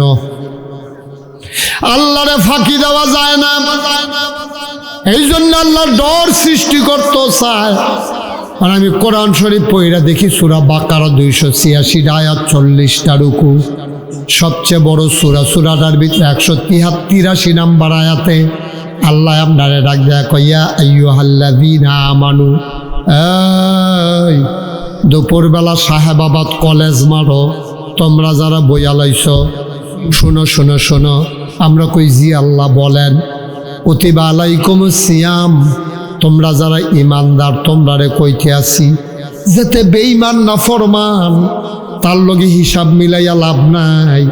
আল্লাহরে ফাঁকি দেওয়া যায় না। এই জন্য আল্লাহ ডর সৃষ্টি করতে চায়। আর আমি কোরআন শরীফ পড়া দেখি সূরা বাকারা 286 আয়াত 40টা রুকু, সবচেয়ে বড় সূরা, সূরাটার ভিতরে 183 নাম্বার আয়াতে আল্লাহ আপনারে ডাক দেয়া কইয়া আইয়ুহাল্লাযীনা আমানু, এই দুপুরবেলা সাহেবাবাদ কলেজ মারো তোমরা যারা বইয়া লাইছ, শোনো শোনো শোনো, আমরা কই জি আল্লাহ বলেন, কুতিবা আলাইকুমুস সিয়াম, তোমরা যারা ইমানদার তোমরা রে কইতে আসি, যেতে বেঈমান না ফরমান তার লগে হিসাব মিলাইয়া লাভ নাই।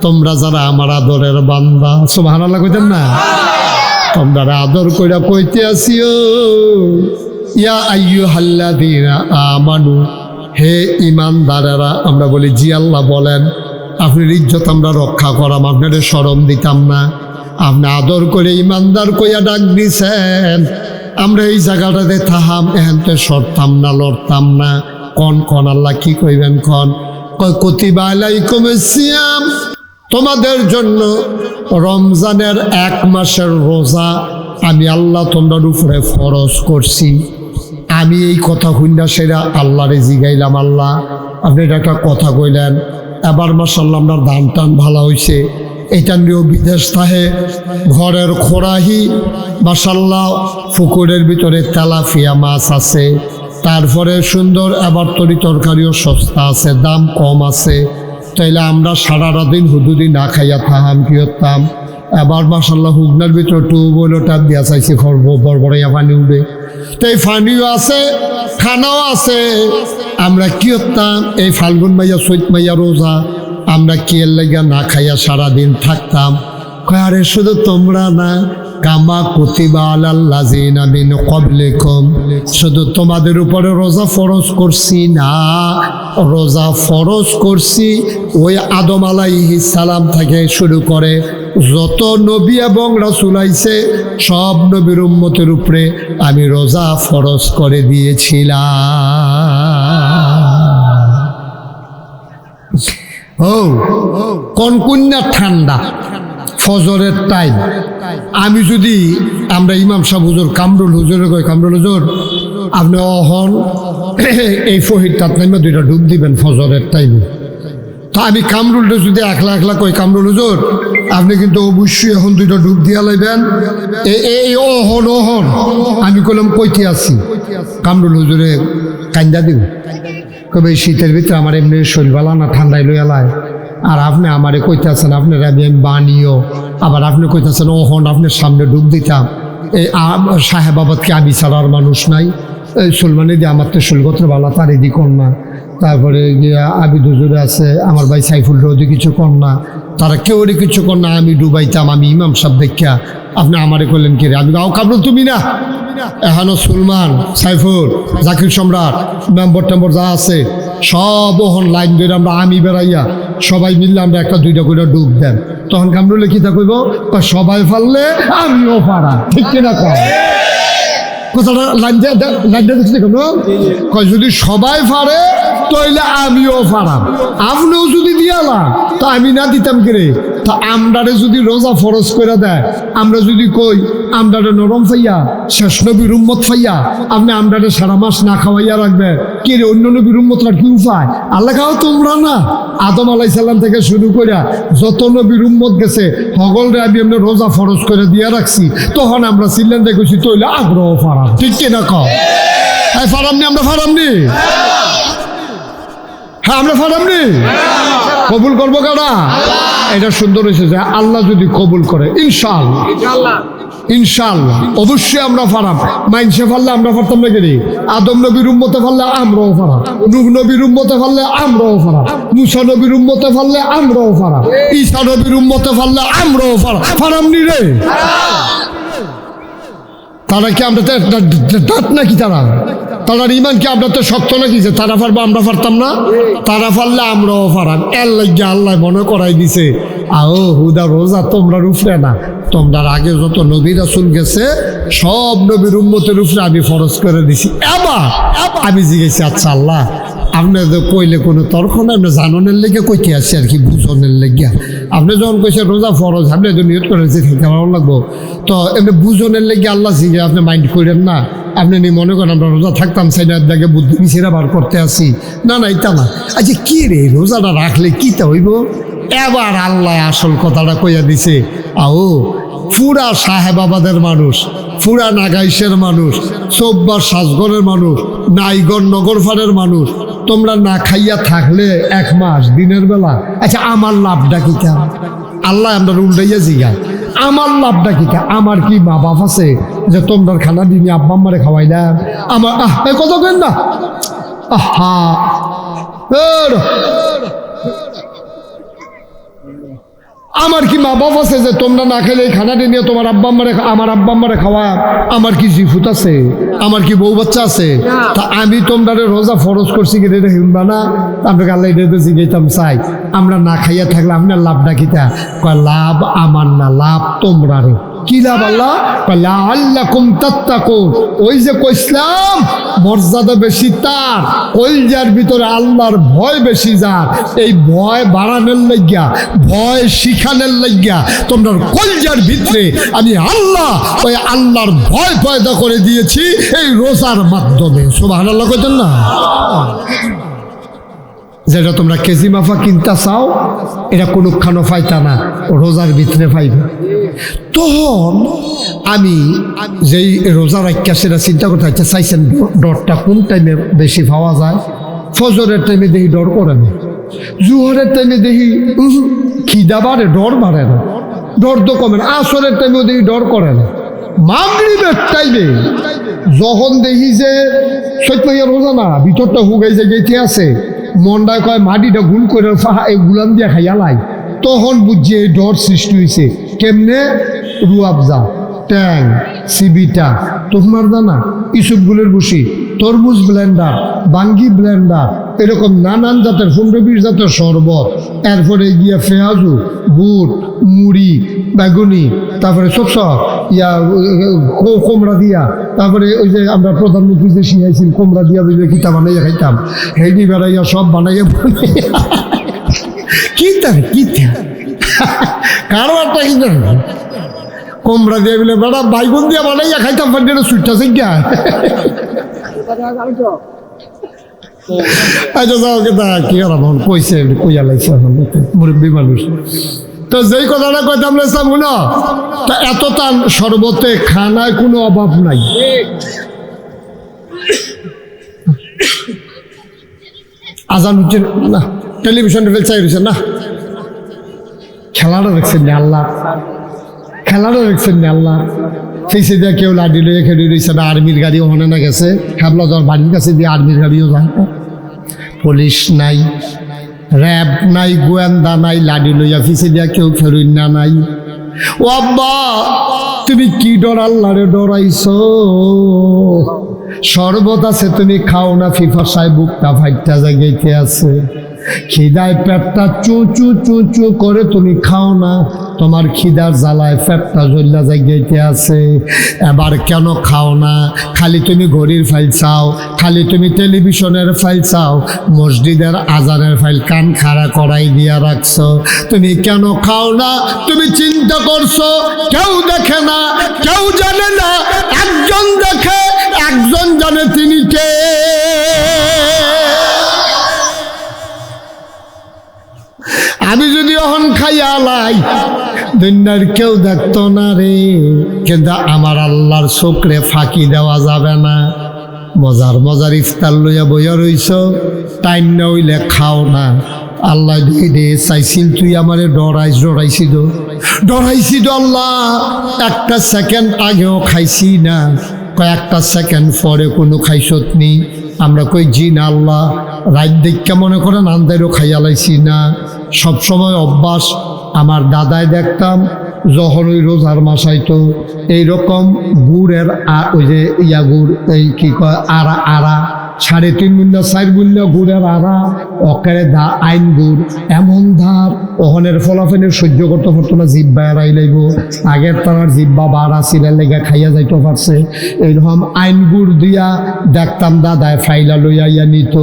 তোমরা যারা আমার আদরের বান্দা, সুবহানাল্লাহ কইতেন না? তোমরা আদর কইরা কইতে আসিও ইয়া আইয়ুহাল্লাযীনা আমানু, হে ইমানদারেরা। আমরা বলি জি আল্লাহ বলেন, আপনার ইজ্জত আমরা রক্ষা করাম, আপনাদের শরম দিতাম না, আপনি আদর করে ইমানদার কইয়া ডাক দিছেন, আমরা এই জায়গাটাতে থাহাম, এখানতে সরতাম না, লড়তাম না। কন কন আল্লাহ কি কইবেন কন? কুতিবা আলাইকুমুস সিয়াম, তোমাদের জন্য রমজানের 1 মাসের রোজা আমি আল্লাহ তোমার উপরে ফরজ করছি। আমি এই কথা শুননা সেরা আল্লাহরে জিগাইলাম, আল্লাহ আপনি এটা একটা কথা কইলেন, এবার মাশাআল্লাহ আপনার ধান টান ভালো হয়েছে, এটা নিয়েও বিদেশ থাহে ঘরের খোরাহি মাশাআল্লাহ, পুকুরের ভিতরে তেলাপিয়া মাছ আছে, তারপরে সুন্দর এবার তরি তরকারিও সস্তা আছে, দাম কম আছে। তাইলে আমরা সারাটা দিন হুদুদি না খাইয়া থাম কি হতাম। এবার মাসাল্লাহ হুগনার ভিতরে টিউবওয়েল টাপ দিয়া চাইছি বড়বড়াইয়া পানি উঠে, তাই পানিও আছে, খানাও আছে। আমরা কি হতাম, এই ফাল্গুন মাইয়া চৈত মাইয়া রোজা আমরা কি এর লাগিয়া না খাইয়া সারাদিন থাকতাম। আরে শুধু তোমরা না, কামা কুতিবা আলাল্লাযিনা মিন ক্বাবলিকুম, শুধু তোমাদের উপরে রোজা ফরজ করছি না, রোজা ফরজ করছি ওই আদম আলাইহিস সালাম থেকে শুরু করে যত নবী এবং রাসূল আইছে সব নবীর উম্মতের উপরে আমি রোজা ফরজ করে দিয়েছিলাম। ও কনকন্যা ঠান্ডা ফজরের টাইম, আমি যদি আমরা ইমাম সাহেব হুজুর কামরুল হুজুরে কই, কামরুল হুজুর আপনি অহন এই ফহিরটাত নাইমা দুইটা ডুব দিবেন ফজরের টাইমে। তা আমি কামরুলটা যদি একলা একলা কই, কামরুল হুজুর আপনি কিন্তু অবশ্যই এখন দুইটা ডুব দিয়া লাইবেন। এই অহন অহন আমি কইলাম কইতে আছি, কামরুল হুজুরে কান্দা দিব, কবে শীতের ভিতরে আমার এমনি শরীর বালা না, ঠান্ডায় লইয়া লাই, আর আপনি আমারে কইতেছেন আপনার আমি বানিও, আবার আপনি কইতেছেন ওহন আপনার সামনে ডুব দিতাম। এই সাহেবাবাদকে আমি ছাড়ার মানুষ নাই, এই সুলমানি দিয়ে আমার তো শুলগত্র বালা তার এদি কন্যা, তারপরে গিয়া আবিদ হুজুর আছে, আমার ভাই সাইফুল রোদি কিছু কন্যা, তারা কেউ কিছু কন্যা আমি ডুবাইতাম। আমি ইমাম সাহেব দেখা আপনি আমারে করলেন কি রে, আমি গাও কামরুল তুমি না, এখানো সুলমান সাইফুল জাকির সম্রাট মেম্বর টেম্বর যা আছে সব ওহন লাইন ধরে আমরা আমি বেড়াইয়া সবাই মিললে আমরা একটা দুইটা করে ডুব দেন। তখন কামরুলে কি তা কইব, সবাই ফাললে আমিও পারা, ঠিক কিনা কয় কথাটা লাইন দেখছি কেন কয়, যদি সবাই পারে তাইলে আমিও পারাম, আপনিও যদি দিয়ালাম তা আমি না দিতাম কিরে। তা আমরারে যদি রোজা ফরজ করে দেয়, আমরা যদি কই আমরারে নরম ফাইয়া শেষ নবীর উম্মত ফাইয়া আপনি আমরারে সারা মাস না খাওয়াইয়া রাখবেন, কি রে অন্য নবীর উম্মতরা কি উপায়? আল্লাহ খাও তোমরা না, আদম আলাইহিস সালাম থেকে শুরু করে যত নবীর উম্মত গেছে সকলরে আমি এমনি রোজা ফরজ করে দিয়া রাখছি। তখন আমরা সিলেন দেখেছি তৈলে আগ্রহ ফারাম, ঠিক কিনা কও? হ্যাঁ ফারামনি, আমরা ফারামনি, হ্যাঁ আমরা ফারামনি, কবুল করবো কারা? এটা সুন্দর হয়েছে যে আল্লাহ যদি কবুল করে ইনশাআল্লাহ, ইনশাআল্লাহ অবশ্যই আমরা ফারাম। মাইনসে ফারলে আমরা ফারতাম না কেন? আদম নবীর উম্মতে ফারলে আমরাও ফারাম, নূহ নবীর উম্মতে ফারলে আমরাও ফারাম, মুসা নবীর উম্মতে ফারলে আমরাও ফারাম, ঈসা নবীর উম্মতে ফারলে আমরাও ফারাম। ফারামনি রে, তারা কি আমরা দাঁত নাকি? তারার ইমান কি আমরা তো শক্ত নাকি যে তারা পারবো আমরা পারতাম না? তারা পারলে আমরাও পারাম। এর লাগিয়ে আল্লাহ মনে করাই দিছে, আও হুদা রোজা তোমরা রুফরে না, তোমরা আগে যত নবী রাসূল গেছে সব নবীর উম্মতের উপরে আমি ফরজ করে দিছি। এবার আমি জিজ্ঞেসি, আচ্ছা আল্লাহ আপনি তো কইলে কোনো তর্ক না, আপনি জাননের লেগে কইতে আসছি আর কি, বুঝনের লেগে। আপনি যখন কইছে রোজা ফরজ, আপনি তো নিয়ত করেছি ভালো লাগবো, তো এমনি বুঝনের লেগে আল্লাহ জিজ্ঞে আপনি মাইন্ড করেন না, আপনি নি মনে করেন আমরা রোজা থাকতাম সাইনার দাগে বুদ্ধি মিছিরা বার করতে আসি, না না এটা না। আচ্ছা কি রে রোজাটা রাখলে কিটা হইব? এবার আল্লাহ আসল কথাটা কইয়া দিছে, আও পুরা সাহেবাবাদের মানুষ, পুরা নাগাইশের মানুষ, চৌব্বার সাজগরের মানুষ, নাইগর নগরফারের মানুষ, তোমরা না খাইয়া থাকলে 1 মাস দিনের বেলা, আচ্ছা আমার লাভটা কি? আল্লাহ আমরা উল্টাইয়া জিগা, আমার লাভটা কি? আমার কি মা বাপ আছে যে তোমরা খানা দিনে আব্বা আম্মারে খাওয়াইলাম? আমার কত কেন না, আহা আমার কি মা বাপ আছে যে তোমরা না খেলে এই খানাটি নিয়ে তোমার আব্বা আম্মারে, আমার আব্বা আম্মারে খাওয়া? আমার কি জিফুত আছে? আমার কি বউ বাচ্চা আছে? তা আমি তোমরা রোজা ফরজ করছি কি রে হিমবা না? আপনাকে আল্লাহ এটা জিজ্ঞাইতাম চাই, আমরা না খাইয়া থাকলে আপনার লাভটা কিতা? লাভ আমার না, লাভ তোমরা রে। কি লাভ আল্লাহ? লাআল্লাকুম তাত্তাকুন। ওই যে কইসলাম মর্যাদা বেশি তার, কলজার ভিতরে আল্লাহর ভয় বেশি যার, এই ভয় বাড়ানোর লাগিয়া, ভয় শিখানোর লাগিয়া তোমরা কলজার ভিতরে আমি আল্লাহ ওই আল্লাহর ভয় পয়দা করে দিয়েছি এই রোজার মাধ্যমে। সুবহানাল্লাহ কইতেন না? যেটা তোমরা কেজি মাফা কিনতে চাও এটা কোনোখানো পাইতা না, রোজার ভিতরে পাইবে। তখন আমি যেই রোজা রাখা সেটা চিন্তা করতে হচ্ছে চাইছেন ডরটা কোন টাইমে বেশি পাওয়া যায়। ফজরের টাইমে দেখি ডর করে না, জুহরের টাইমে দেখি খিদা বাড়ে, ডর বাড়ে না, ডর তো কমে না। আসরের টাইমেও দেখি ডর করে না। মাগরিবের টাইমে যখন দেখি যে সত্যিয়া রোজা না, ভিতরটা হুগাই যে গেছে আছে, মনটায় কয় মাটিটা গুল করে গুলাম দিয়ে খাইয়ালাই, তখন বুঝছি এই ডর সৃষ্টি হয়েছে। কেমনে? রুয়াবজা, ট্যাং, সিবিটা, তোমার দানা, ইসুপগুলের বসি, তরমুজ ব্লেন্ডার, বাঙ্গি ব্লেন্ডার, এরকম নানান জাতের 15-20 জাতের শরবত, এরপরে গিয়া পেঁয়াজু, বুট, মুড়ি, বেগুনি, তারপরে সব কোমড়া দিয়া, তারপরে ওই যে আমরা প্রধানমন্ত্রী যে শিখাইছি কোমড়া দিয়া বুঝলে কিতা বানাইয়া খাইতাম, হেডি বেড়াইয়া সব বানাইয়া কিতা কারো একটা কিতা কোমড়া দিয়ে বলে বেড়া বাইগুন দিয়া বানাইয়া খাইতাম, পান্ডেটা সুইটটা শিখা। আচ্ছা যাও কেতা কি করাম, কইছে কইয়া লাগছে মুরব্বী মানুষ। তো যেই কথাটা কইতাম শুনো, তা এত তার শরবতে খানায় কোনো অভাব নাই। আজান হচ্ছে না, টেলিভিশন চাই রয়েছে না, খেলাটা দেখছেন না আল্লাহ, খেলাটা দেখছেন না আল্লাহ। সেই দিয়ে কেউ লাডি লইয়া খেলে রয়েছে না, আর্মির গাড়ি ওখানে না গেছে, হ্যাবলা যাওয়ার বাড়ির কাছে দিয়ে আর্মির গাড়িও যায়, পুলিশ নাই, র্যাব নাই, গোয়েন্দা নাই, লাডি লইয়া ফিসে দিয়া কেউ ফেরুন না নাই। ও আব্বা তুমি কি ডর আল্লাহরে ডরাইছো? শরবত আছে তুমি খাও না, ফিফাসায় বুকটা ফাইটটা জায়গাইতে আছে, খিদায় পেটটা চু চু চু চু করে তুমি খাও না, তোমার খিদার জ্বালায় পেটটা জ্বলা জায়গাইতে আছে। এবার কেন খাও না? খালি তুমি ঘড়ির ফাইল চাও, খালি তুমি টেলিভিশনের ফাইল চাও, মসজিদের আজানের ফাইল কান খাড়া করাই দিয়া রাখছো, তুমি কেন খাও না? তুমি চিন্তা করছো কেউ দেখে না, কেউ জানে না, একজন দেখে, একজন জানে, তিনি কে? আমি যদি অহন খাইয়া লাই, দুনিয়ার কেউ দেখতো না রে, কিন্তু আমার আল্লাহর চোখরে ফাঁকি দেওয়া যাবে না। মজার মজার ইফতার লইয়া বইয়া রইছ, টাইম না হইলে খাও না। আল্লাহ দে চাইছিল তুই আমারে ডরাইছি তো আল্লাহ, একটা সেকেন্ড আগেও খাইছি না, কয়েকটা সেকেন্ড পরে কোনো খাইছত নি। আমরা কই জি না আল্লাহ, রাত দেখা মনে করেন আন্দারও খাইয়া লাইছি না। সবসময় অভ্যাস, আমার দাদাই দেখতাম যখন ওই রোজার মাস আইতো এইরকম গুড়ের ওই যে গুড়, এই কি কয় আড়া 3.5 গুণা 4 গুণা গুড়ের আড়া, অকেরে দা আইন গুড়, এমন ধার ওহনের ফলাফেনের সহ্য করতে পারতো না, জিব্বা এড়াই লাইব। আগের তার জিব্বা বাড়া ছিলেন লেগে খাইয়া যাইতে পারছে। এইরকম আইন গুড় দিয়া দেখতাম দাদায় ফাইলা লইয়া ইয়া নিত,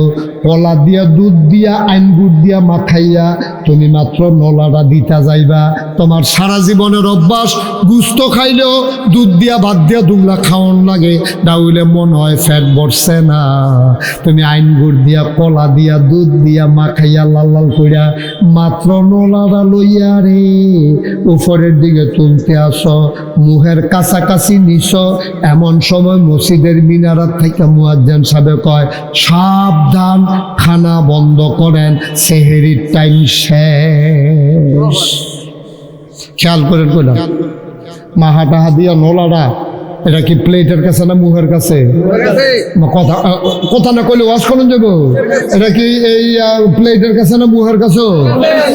কলা দিয়া দুধ দিয়া আইন গুড় দিয়া মাখাইয়া তুমি মাত্র নলাটা দিতা যাইবা। তোমার সারা জীবনের অভ্যাস, গুস্ত খাইলেও দুধ দিয়া ভাত দিয়া দুগলা খাওয়ান লাগে, ডাউলে মন হয় ফ্যাট বসছে না। তুমি আইন গুড় দিয়া, কলা দিয়া, দুধ দিয়া মাখাইয়া লাল লাল কইরা মাত্র নলাটা লইয়া রে উপরের দিকে তুলতে আসো, মুহের কাছাকাছি নিস। এমন সময় মসজিদের মিনারাত থেকে মুয়াজ্জিন সাহেব কয়, সাবধান, খানা বন্ধ করেন, সেহেরির টাইম শেষ। খেয়াল করেন কইলাম, মাহাটা দিয়া নলাটা এটা কি প্লেটের কাছে না মুহের কাছে? কথা না কইলে ওয়াশ করুন যাবো। এটা কি এই প্লেটের কাছে না মুহের কাছে?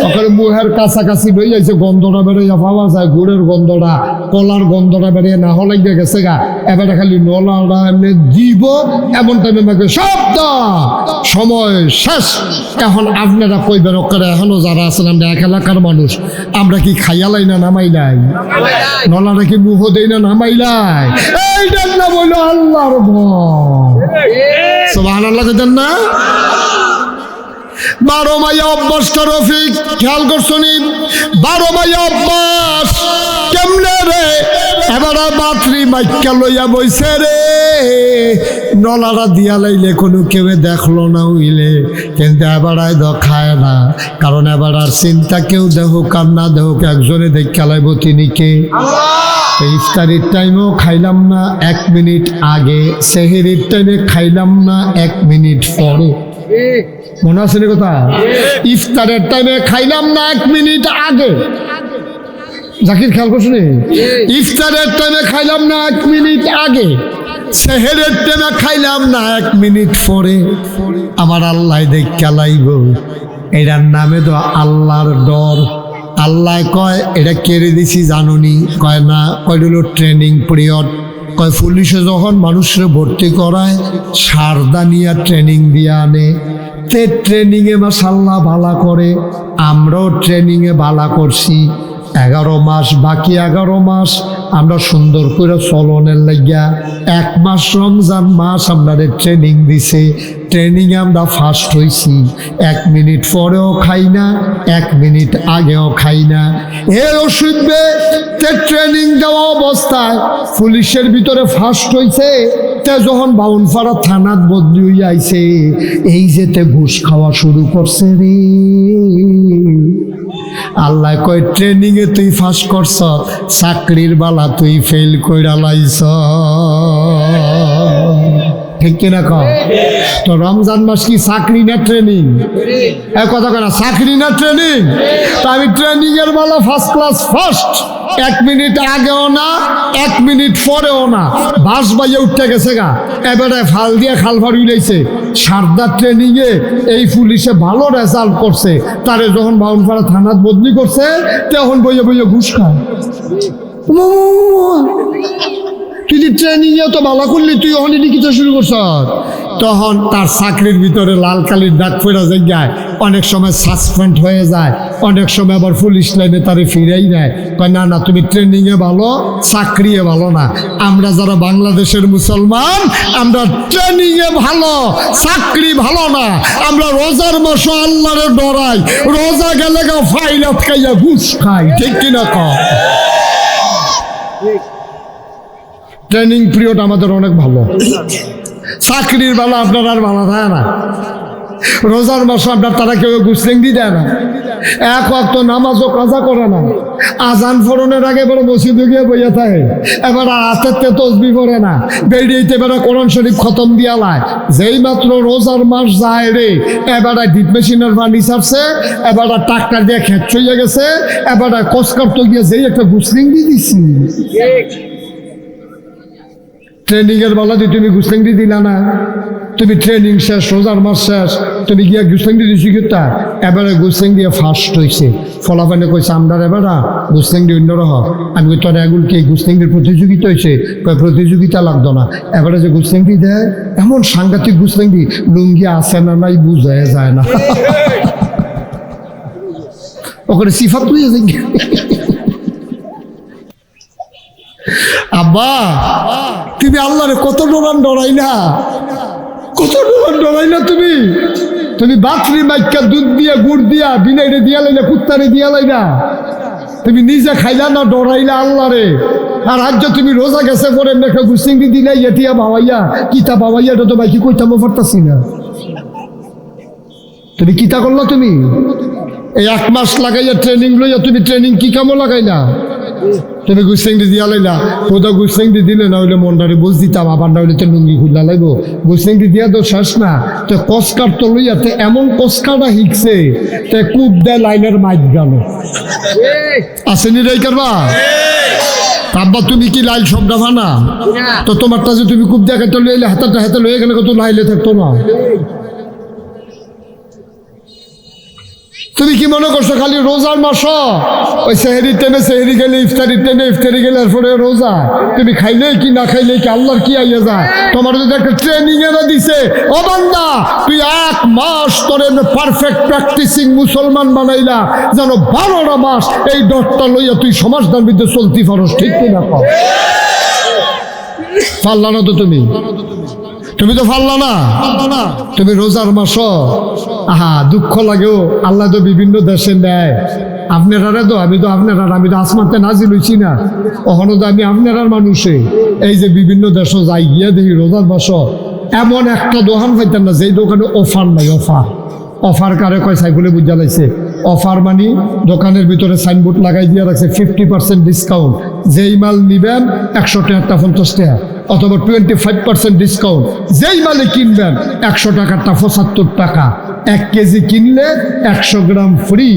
ওখানে মুহের কাছাকাছি হয়ে যাইছে, গন্ধটা বেড়ে পাওয়া যায়, গুড়ের গন্ধটা, কলার গন্ধটা বেড়ে না হলে গেছে গা। এবারে খালি নলাটা এমনি দিব, এমন টাইমে মাকে শব্দ, সময় শেষ। এখন আপনারা কইবেন ওখানে এখনো যারা আছেন আমরা এক এলাকার মানুষ, আমরা কি খাইয়ালাই না নামাইলাই? নলাটা কি মুহ দেই না নামাইলাই? এইটার নাম হইল আল্লাহর ভয়। সুবহানাল্লাহ কইতেন না? 12 মাইয়া অভ্যাসটা রফিক খেয়াল করছনি? 12 মাইয়া অভ্যাস কেমনে রে? এবার বাতরি মাইকা লইয়া বইছে রে, নলারা দিয়া লাইলে কোনো কেউ দেখলো না উইলে, কিন্তু এবার খায় না, কারণ এবার আর চিন্তা কেউ দেখুক আর না দেখুক, একজনে দেখা লাইব, তিনি কে? ইফতারির টাইমেও খাইলাম না 1 মিনিট আগে, সেহরির টাইমে খাইলাম না 1 মিনিট পরে। মনে আছে না কথা? ইফতারের টাইমে খাইলাম না 1 মিনিট আগে। জাকির খেয়াল করছেন? ইফতারের টাইমে খাইলাম না 1 মিনিট আগে, সেহরের টাইমে খাইলাম না 1 মিনিট পরে। আমার আল্লাহ দেখা লাইব। এটার নামে তো আল্লাহর ডর। আল্লাহ কয় এটা কেড়ে দিছি জানুনি? কয় না। কয় হলো ট্রেনিং পিরিয়ড। কয় পুলিশে যখন মানুষের ভর্তি করায় সারদানিয়া ট্রেনিং দিয়ে আনে, তে ট্রেনিংয়ে মাশাআল্লাহ ভালো করে, আমরাও ট্রেনিংয়ে ভালো করছি। 11 মাস, বাকি 11 মাস আমরা সুন্দর করে চলনের লাগিয়া 1 মাস রমজান মাস আপনাদের ট্রেনিং দিছে। ট্রেনিংয়ে আমরা ফার্স্ট হয়েছি। 1 মিনিট পরেও খাই না, 1 মিনিট আগেও খাই না। এর অসুবিধে ট্রেনিং দেওয়া অবস্থায় পুলিশের ভিতরে ফার্স্ট হয়েছে, তে যখন বাউনপাড়া থানাত বদলি হয়ে আইছে, এই যেতে ঘুষ খাওয়া শুরু করছে রে। আল্লাহ কয় ট্রেনিংয়ে তুই ফার্স্ট করছ, চাকরির বালা তুই ফেল কইরা লাইছ। ঠিক কিনা কও? তো রমজান মাস কি চাকরি না ট্রেনিং? এক কথা কয় না, চাকরি না ট্রেনিং? তা আমি ট্রেনিং এর বেলা ফার্স্ট ক্লাস ফার্স্ট। 1 মিনিট আগেও না, 1 মিনিট পরেও না। বাস বাইয়ে উঠতে গেছে গা, এবারে ফাল দিয়ে খাল ফাড়ি উঠেছে। সারদা ট্রেনিং এ এই পুলিশে ভালো রেজাল্ট করছে, তারে যখন বাউনপাড়া থানাত বদলি করছে, তখন বইয়ে বইয়ে ঘুষ খায়। তুই ট্রেনিং এ তো ভালো করলি, তুই ওখানে লিখিত শুরু করছ। তখন তার চাকরির ভিতরে লাল কালির দাগ ফেরা যায়, অনেক সময় সাসপেন্ড হয়ে যায়, অনেক সময় আবার পুলিশ লাইনে তারে ফিরেই নেয়। কয় না না, তুমি ট্রেনিংয়ে ভালো, চাকরিয়ে ভালো না। আমরা যারা বাংলাদেশের মুসলমান, আমরা ট্রেনিংয়ে ভালো, চাকরি ভালো না। আমরা রোজার মাসে আল্লাহরে ডরাই, রোজা গেলে গা ফাইলাত খাইয়া ঘুষ খাই। ঠিক কিনা কও? ট্রেনিং পিরিয়ড আমাদের অনেক ভালো। চাকরির বেলা আপনার আর ভালো থাকে না। রোজার মাসে আপনার তারা কেউ গুসলেঙ্গি দেয় না, 1 ওয়াক্ত নামাজও কাজা করে না। আজান ফোরনের আগে বড় মসজিদে গিয়ে বইয়া থাকে, এবার হাতের তসবি পড়ে না, বেরিয়েতে এবার কোরআন শরীফ খতম দিয়া লায়। যেই মাত্র রোজার মাস যায় রে, এবার ডিপ মেশিনের পানি ছাড়ছে, এবার ট্রাক্টর দিয়ে খেত চইয়া গেছে, এবার কোস্কার তো গিয়ে যেই একটা গুসলেঙ্গি দিছি। ট্রেনিং এর বেলা দিয়ে তুমি গুসলেঙ্গি দিলা না, তুমি ট্রেনিং শেষ, রোজার মাস শেষ, তুমি গিয়া গুসলেঙ্গি দিছি কিতা? এবারে গুসলেঙ্গি ফার্স্ট হয়েছে। ফলাফানে কইছে আমরা এবারা গুসলেঙ্গি অন্যরকম। আমি কই তোর এগুলো কি গুসলেঙ্গির প্রতিযোগিতা হয়েছে? কয় প্রতিযোগিতা লাগতো না। এবারে যে গুসলেঙ্গি দেয়, এমন সাংঘাতিক গুসলেঙ্গি, লুঙ্গি আছে না নাই বুঝা যায় না। ওখানে সিফাত লইয়া যাই। আব্বা, তুমি আল্লাহরে কত ডরাই না, কত ডরাই না। তুমি বাতরি মাইকা দুধ দিয়া গুড় দিয়া বিনাইরে দিয়া লাইনা, কুত্তারে দিয়া লাইনা, তুমি নিজে খাইলা না, ডরাইলা আল্লাহরে। আর আজ তুমি রোজা গেছে পরে মেখে গুসিঙ্গি দিলে এটিয়া বাবাইয়া কিতা বাবাইয়া, এটা তো বাইকি কইতামও পারতাছি না। তুমি কিতা করলা? তুমি এই 1 মাস লাগাইয়া ট্রেনিং লইয়া তুমি ট্রেনিং কি কামো লাগাইলা? তুমি গুসেংডি দিয়া লাইলা। ওটা গুসেংডি দিলে না হইলে মনটারে বুঝ দিতাম, আবার না হইলে তো লুঙ্গি খুললা লাগবো। গুসেংডি দিয়া তো শেষ না, তো কসকার তো লইয়া তে এমন কসকাটা হিকছে, তে কূপ দেয় লাইনের মাইক গেল। আসেনি রে করবা? আব্বা তুমি কি লাইল সব ডাফা না? তো তোমারটা যে তুমি কূপ দেখাতে লইলে হাতাটা হাতে লইয়া গেলে কত লাইলে থাকতো না। তুমি কি মনে করছো খালি রোজার মাস, ওই সেহেরির টেনে সেহেরি গেলে, ইফতারির টেনে ইফতারি গেলে এরপরে রোজা? তুমি খাইলে কি না খাইলে কি আল্লাহর কি আইয়া যায়? তোমার যদি একটা ট্রেনিং এরা দিছে, ও বান্দা তুই 1 মাস তোরে পারফেক্ট প্র্যাকটিসিং মুসলমান বানাইলা, যেন 12টা মাস এই ডটটা লইয়া তুই সমাজদার মধ্যে চলতি পারস। ঠিক কিনা কও? পারলা না তো তুমি তো পারলা না। তুমি রোজার মাস, আহা দুঃখ লাগেও, আল্লাহ তো বিভিন্ন দেশে নেয়। আপনারা তো আমি তো আসমানতে নাজিল হইছি না, ওখানে তো আমি আপনার মানুষে এই যে বিভিন্ন দেশ যাই গিয়া দেখি রোজার মাস এমন একটা দোকান পাইতেন না যেই দোকানে অফার নাই। অফার কারে কয় সাইকেলে বুঝা লাগছে। অফার মানে দোকানের ভিতরে সাইনবোর্ড লাগাই দিয়ে রাখছে 50% ডিসকাউন্ট, যেই মাল নিবেন 100 টাকারটা 50 টাকা, অথবা 25% ডিসকাউন্ট, যেই মালে কিনবেন 100 টাকারটা 75 টাকা, 1 কেজি কিনলে 100 গ্রাম ফ্রি,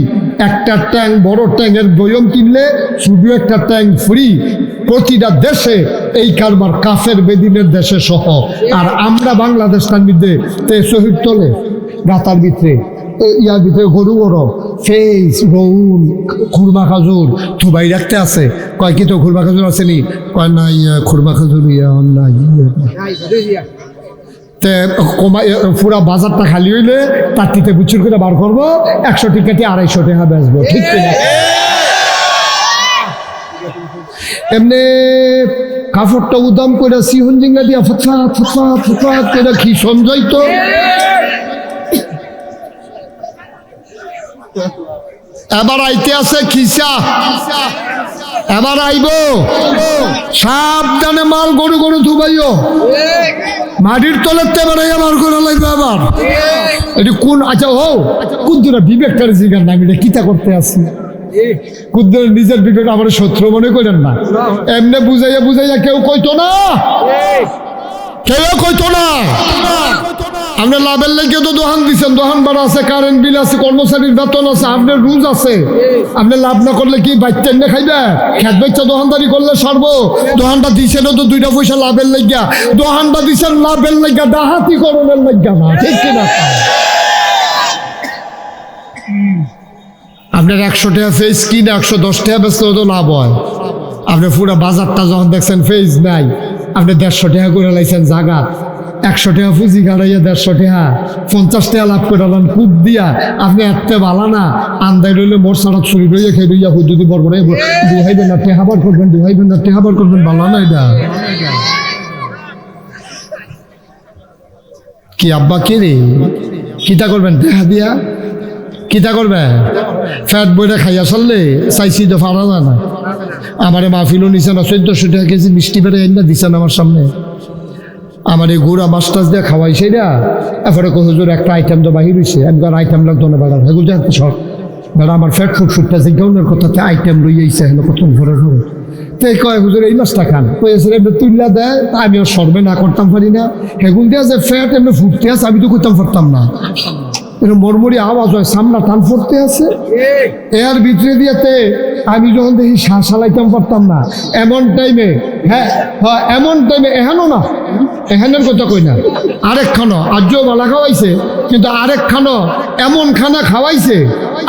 একটা ট্যাঙ্ক বড় ট্যাঙ্কের বয়ম কিনলে শুধু একটা ট্যাঙ্ক ফ্রি। প্রতিটা দেশে এই কারবার, কাফের বেদিনের দেশে সহ। আর আমরা বাংলাদেশটার মধ্যে শহীদ তোলে রাতার ভিতরে ইয়ার ভিতরে গরু গরম ফেস রৌল খুরমা খাজুর থুবাই রাখতে আছে। কয় কি তো খুরমা খাজুর আছে নি? কয় না খুরমা খাজুর নাই। পুরা বাজারটা খালি হইলে তার টিতে বুচুর করে বার করবো, 100 টিকাটি 250 টাকা বেচবো, ঠিক কিনা? এমনি কাপড়টা উদাম করে সিহন জিঙ্গা দিয়া ফথা ফথা ফথা করে কি সঞ্জয় তো এবার আইতে আছে খিসা, এবার আইব সাবধানে মাল গরু গরু ধুবাইও, মাটির তলের এবার আমার করে লাগবে। আবার এটি কোন আচ্ছা ও কুদ্দুরা বিবেকটার জিগার নাম, এটা কিতা করতে আসি কুদ্দুর নিজের বিবেক আমার শত্রু মনে করেন না। এমনি বুঝাইয়া বুঝাইয়া কেউ কইতো না, কেউ কইতো না। আপনার লাভের লেগে তো দোকান দিচ্ছেন, দোকান ভাড়া আছে, কারেন্ট বিল আছে, কর্মচারীর বেতন আছে, আপনার রুজ আছে। আপনি লাভ না করলে কি বাইতেন না খাইবে? খেত বাচ্চা দোকানদারি করলে সর্ব দোকানটা দিচ্ছেন তো 2 পয়সা লাভের লাগিয়া, দোকানটা দিচ্ছেন লাভের লাগিয়া, ডাহাতি করণের লাগিয়া না, ঠিক কিনা? আপনার 100 টাকা ফেস কিনে 110 টাকা বেচতে তো লাভ হয়। আপনি পুরো বাজারটা যখন দেখছেন ফেস নাই, আপনি 150 টাকা করে লাইছেন জায়গা, 100 টাকা পুঁজি গাড়াইয়া 150 টাকা 50 টাকা লাভ করে আলেন কূপ দিয়া। আপনি একটা বালা না আন্দাই রইলে মোর সারা চুরি রইয়া খেয়ে রইয়া যদি বড় বড় দুহাইবেন না টেহাবার করবেন, দুহাইবেন না টেহাবার করবেন, বালা না এটা কি? আব্বা কে রে কিতা করবেন টেহা দিয়া? কিতা করবে? ফ্যাট বইটা খাইয়া চললে চাইছি তো ফারা যায় না। আমারে মাহফিলও নিছে না, 1400 টাকা কেজি মিষ্টি বেড়ে এনে দিচ্ছেন আমার সামনে। আমার এই গুড়া মাছ টাছ দিয়ে খাওয়াই সেটা, এরপরে হুজুর একটা আইটেম তো বাহির হয়েছে, একবার আইটেম লাগতো না বেড়া, হেগুলো জানতে সব বেড়া আমার ফ্যাট ফুট ফুটতে জিজ্ঞাউনের কথাতে আইটেম রইয়াইছে হলো কত ঘরে ঘরে। তো কয় হুজুর এই মাছটা খান, কয়েছে এমনি তুললা দেয়, আমিও সর্বে না করতাম পারি না। হেগুল দিয়া যে ফ্যাট এমনি ফুটতে আছে, আমি তো করতাম পারতাম না। এরকম মরমরি আওয়াজ হয়, সামনা টান পড়তে আছে, এর ভিতরে দিয়েতে আমি যখন দেখি শ্বাস চালাইতাম পারতাম না। এমন টাইমে হ্যাঁ এমন টাইমে এখানো না, এখানের কথা কই না, আরেকখানো আজও বালা খাওয়াইছে, কিন্তু আরেকখানো এমন খানা খাওয়াইছে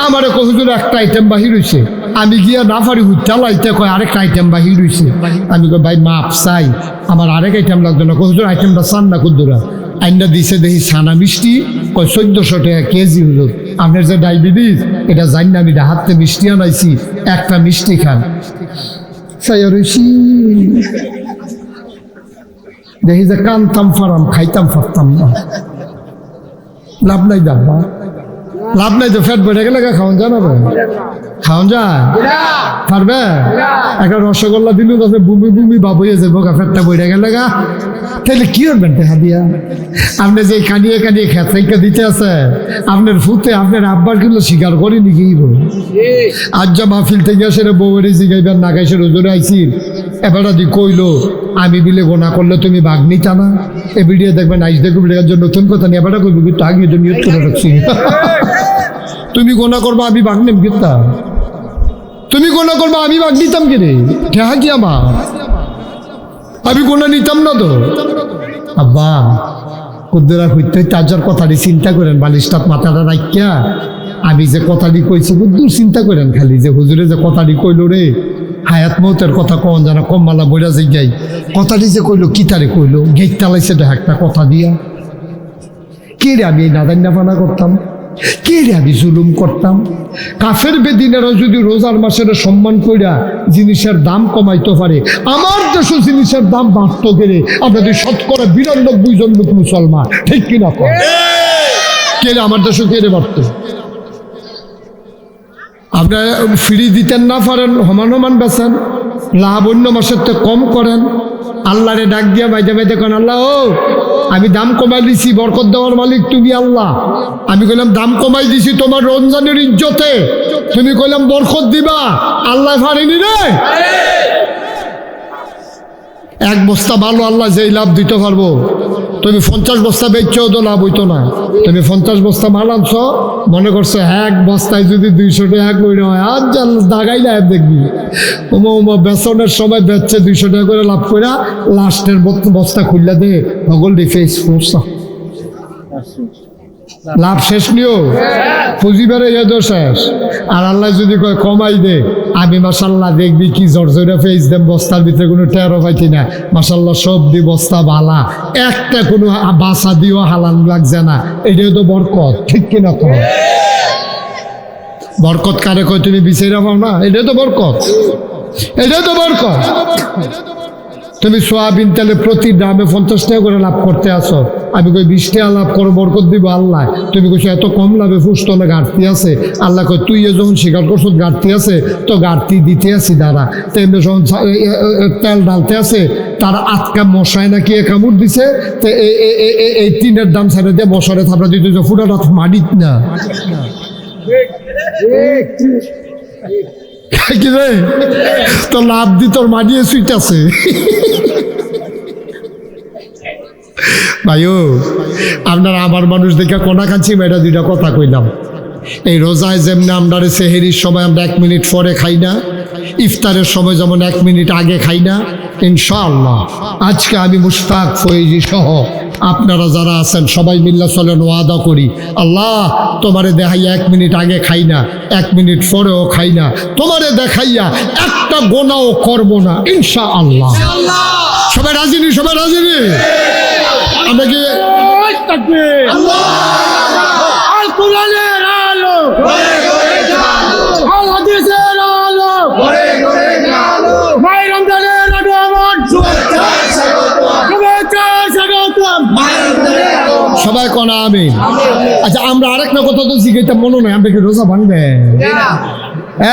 আমারে হুজুর একটা আইটেম বাহির হইছে। আমি গিয়া না পারি হুইতে কয় আরেকটা আইটেম বাহির হইছে। আমি কই ভাই মাপ চাই, আমার আরেক আইটেম লাগতো না। হুজুর আইটেমটা চান না কুদ্দুরা আইনটা দিছে দেখি ছানা মিষ্টি, কয় 1400 টাকা কেজি। হুজুর আপনার যে ডায়াবেটিস এটা জানি না, আমি হাতে মিষ্টি আনাইছি, একটা মিষ্টি খান। দেখি যে কানতাম ফারাম, খাইতাম পারতাম না। লাভ নাই দাব্বা, লাভ নাই তো, ফ্যাট বেড়ে গেলে খাওয়ান যায় না? খাওয়ান যায় পারবে? একটা রসগোল্লা দিল তাতে বুমি বুমি ভাব হয়ে যাবো, ফ্যাটটা বেড়ে গেলে গা, তাহলে কি করবেন টাকা দিয়া? আপনি যে কানিয়ে কানিয়ে খেতে দিতে আছে আপনার ফুতে, আপনার আব্বার কিন্তু স্বীকার করেনি কি আজ যা মাহফিল থেকে আসে বউয়ের জিগাইবার না গাইছে রোজরে আইসি এবারটা দি কইলো আমি বিলে গোনা করলে তুমি বাঘ নিতা না। এ ভিডিও দেখবেন আইস দেখো ভিডিওর জন্য নতুন কথা নিয়ে এবারটা কইবি, কিন্তু আগে তুমি করে রাখছি তুমি গোনা করবা আমি বাঘ নেব কিতা? তুমি গোনা করবা আমি বাঘ নিতাম কে রে? ঠেহা কি আমার? আমি গোনা নিতাম না তো। আব্বা কুদ্দুরা হইতে তাজার কথাটি চিন্তা করেন, বালিশটাত মাথাটা রাখিয়া আমি যে কথাটি কইছি কুদ্দুর চিন্তা করেন খালি, যে হুজুরে যে কথাটি কইল রে হায়াত মৌতের কথা কন জানা কম মালা বইরা যে যাই কথাটি যে কইলো কি তারে কইলো গেট তালাইছে একটা কথা দিয়া। কে রে আমি এই নাদান নাফানা করতাম? কে রে আমি জুলুম করতাম? কাফের বেদিনেরা যদি রোজার মাসের সম্মান কইরা জিনিসের দাম কমাইতে পারে, আমার দেশে জিনিসের দাম বাড়তো গেলে আপনাদের 92% জন লোক মুসলমান, ঠিক কিনা? কে রে আমার দেশে কে রে বাড়তো? আপনার ফ্রি দিতেন না পারেন, সমান সমান বেছেন, লাভ অন্য মাসের তো কম করেন। আল্লাহরে ডাক দিয়া বাইদে বাইদে করেন, আল্লাহ ও আমি দাম কমাই দিছি, বরকত দেওয়ার মালিক তুমি আল্লাহ। আমি কইলাম দাম কমাই দিছি তোমার রমজানের ইজ্জতে, তুমি কইলাম বরকত দিবা, আল্লাহ পারেনি রে। এক বস্তা ভালো আল্লাহ যেই লাভ দিতে পারবো, তুমি 50 বস্তা বেচছেও তো লাভ হইতো না। তুমি 50 বস্তা মাল আনছ, মনে করছো এক বস্তায় যদি 200 টাকা করে হয়, আর জাল দাগাই লাভ দেখবি। বেচনের সময় বেচছে 200 টাকা করে লাভ করে, লাস্টের বস্তা খুললে দে হগল ডিফেস ফোর্সা লাভ শেষ নিও, পুঁজি বেড়ে যেত শেষ। আর আল্লাহ যদি কয় কমাই দে, আমি মাসাল্লাহ দেখবি কি জর্জরা ফেস দেন, বস্তার ভিতরে কোনো টেরো পাইতি না, মাসাল্লাহ সব দি বস্তা বালা, একটা কোনো বাসা দিও হালান লাগছে না। এটাও তো বরকত, ঠিক কিনা? তো বরকত কারে কয় তুমি বিচাইরা পাও না, এটাও তো বরকত, এটাও তো বরকত। তুমি সোয়াবিন তেলে প্রতি দামে 50 টাকা করে লাভ করতে আসো, আমি কই 20 টাকা লাভ করো, বরকত দিব আল্লাহ। তুমি কইছো এত কম লাভে ফুসতো না, ঘাটতি আছে। আল্লাহ কই তুই যখন স্বীকার করছো ঘাটতি আছে, তো ঘাটতি দিতে আসি দাঁড়া। তেমনি যখন তেল ডালতে আছে, তার আটকা মশায় নাকি কামড় দিছে, তো এই টিনের দাম ছেড়ে দিয়ে মশারে থাপড়া দিতে ফুটাটা মারিত না কি রে, তো লাভ দি তোর মারিয়ে সুইট আছে। ভাইও আপনারা আমার মানুষ দেখে কোনা কাছি মেয়েটা দুইটা কথা কইলাম। এই রোজায় যেমনি আমরা সেহেরির সময় আমরা 1 মিনিট পরে খাই না, ইফতারের সময় যেমন 1 মিনিট আগে খাই না, ইনশাআল্লাহ আজকে আমি মুশতাক ফয়েজি সহ আপনারা যারা আছেন সবাই মিল্লা চলেন, ওয়াদা করি আল্লাহ তোমারে দেখাইয়া 1 মিনিট আগে খাই না, 1 মিনিট পরেও খাই না, তোমারে দেখাইয়া একটা গোনাও করব না ইনশাআল্লাহ। সবাই রাজি নি? সবাই রাজি নি? আমরা কি আল কোরআনের আলো, আল হাদিসের আলো, ভাই রমজানের আগমন, সবাই কোন আমিন। আচ্ছা আমরা আরেকটা কথা তো শিখাইতে মনে নয়, আমরা কি রোজা ভাঙবে?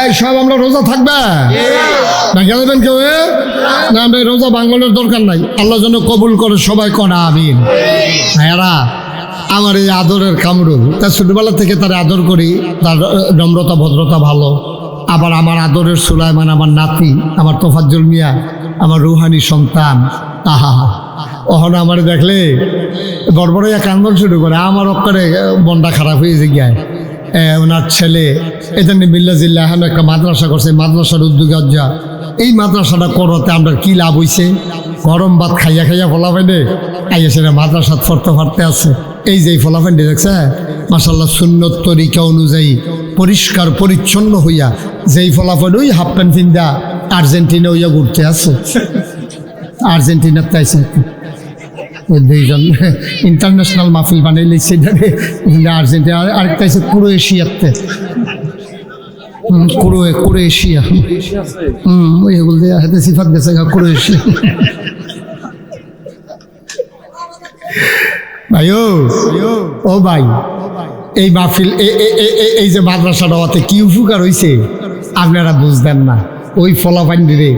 এই সব আমরা রোজা থাকবে না, গেলেন কেউ না? আমরা রোজা ভাঙানোর দরকার নাই, আল্লাহ যেন কবুল করে, সবাই কোন আমিন। এরা আমার এই আদরের কামরুল, তার ছোটবেলা থেকে তার আদর করি, তার নম্রতা ভদ্রতা ভালো। আবার আমার আদরের সুলাইমান, আমার নাতি, আমার তোফাজ্জল মিয়া, আমার রুহানি সন্তান, আহা ওখানে আমার দেখলে বড় এক আন্দোলন শুরু করে, আমার অক্ষরে মনটা খারাপ হয়ে যে গিয়ে ওনার ছেলে এজন্য মিল্লা জিল্লা এখন একটা মাদ্রাসা করছে, মাদ্রাসার উদ্যোগে যা এই মাদ্রাসাটা করতে আমরা কি লাভ হয়েছে? গরম ভাত খাইয়া খাইয়া ফলাফেন্ডে আইয়া সেটা মাদ্রাসাত ফরতে ফারতে আছে। এই যে ফলাফেন্ডে দেখছে মাশাল্লাহ সুন্নত তরিকা অনুযায়ী পরিষ্কার পরিচ্ছন্ন হইয়া যেই ফলাফল ওই হাফ প্যান্ট ফিন্দা আর্জেন্টিনা হইয়া ঘুরতে আছে। আর্জেন্টিনার তাইছে দুইজন ইন্টারন্যাশনাল মাহফিল বানাই লিখছে আর্জেন্টিনা, আরেকটা আছে ক্রোয়েশিয়াতে, ক্রোয়েশিয়া ওইগুলো দিয়ে হাতে সিফাত গেছে ক্রোয়েশিয়া। ভাই ও ভাই, এই মাহফিল এই যে মাদ্রাসাটা হতে কি উপকার হয়েছে আপনারা বুঝবেন না। ওই ফলাফান্ডিরে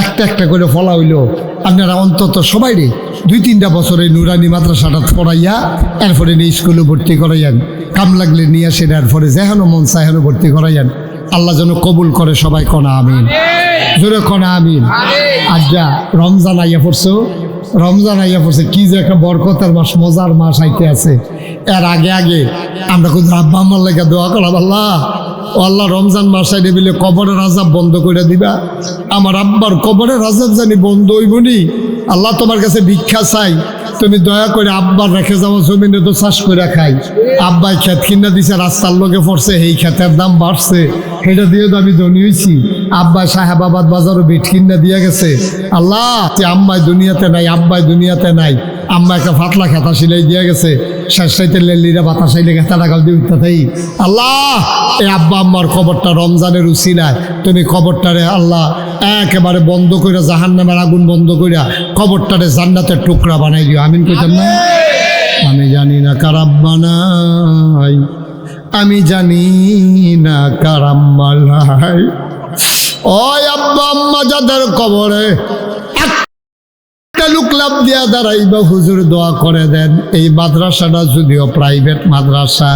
একটা একটা করে ফলা হইল, আপনারা অন্তত সবাই রে 2-3টা বছর এই নুরানি মাদ্রাসাটা পড়াইয়া এরপরে নিয়ে স্কুলে ভর্তি করাইয়ান, কাম লাগলে নিয়ে আসেন, এরপরে যেহেনো মন চাহেনো ভর্তি করাইয়ান। আল্লাহ যেন কবুল করে, সবাই কনা আমিন, জোরে কনা আমিন। আজ্ঞা রমজান আইয়া পড়ছো, রমজান আইয়া পড়ছে, কি যে একটা বরকতের মাস, মজার মাস আইতে আছে। এর আগে আগে আমরা কিন্তু আব্বা আমার লেগে দোয়া করলাম, আল্লাহ ও আল্লাহ রমজান মাস আইলে বলে কবরের আযাব বন্ধ করে দিবা, আমার আব্বার কবরের আযাব জানি বন্ধ হইবনি। আল্লাহ তোমার কাছে ভিক্ষা চাই, তুমি দয়া করে আব্বার রেখে যাওয়া জমিনে তো চাষ করে খাই। আব্বাই খেত কিনা দিছে, রাস্তার লোকে পড়ছে, এই খেতের দাম বাড়ছে, সেটা দিয়ে তো আমি ধনী হয়েছি। আব্বাই সাহেবাবাদ বাজারও বিট কিনা দিয়ে গেছে। আল্লাহ আম্মাই দুনিয়াতে নাই, আব্বাই দুনিয়াতে নাই, আম্মা একটা ফাতলা খেতা সিলাই দিয়ে গেছে, শেষাইতে লেলিরা বাতা সাইলে খেতাটা গাল দিয়ে উঠতে থাই। আল্লাহ এই আব্বা আম্মার কবরটা রমজানের উসিলায় তুমি কবরটারে আল্লাহ একেবারে বন্ধ করে, জাহান্নামের আগুন বন্ধ কইরা কবরটারে জান্নাতের টুকরা বানাই দিও। আমিন কইতাম না? আমি জানি না কারাব বানাই, আমি জানি না কার আম্মা নাই। ওই আব্বা আম্মা যাদের কবরে একটা লোক লাভ দিয়া দাঁড়াইবা, হুজুর দোয়া করে দেন। এই মাদ্রাসাটা যদিও প্রাইভেট মাদ্রাসা,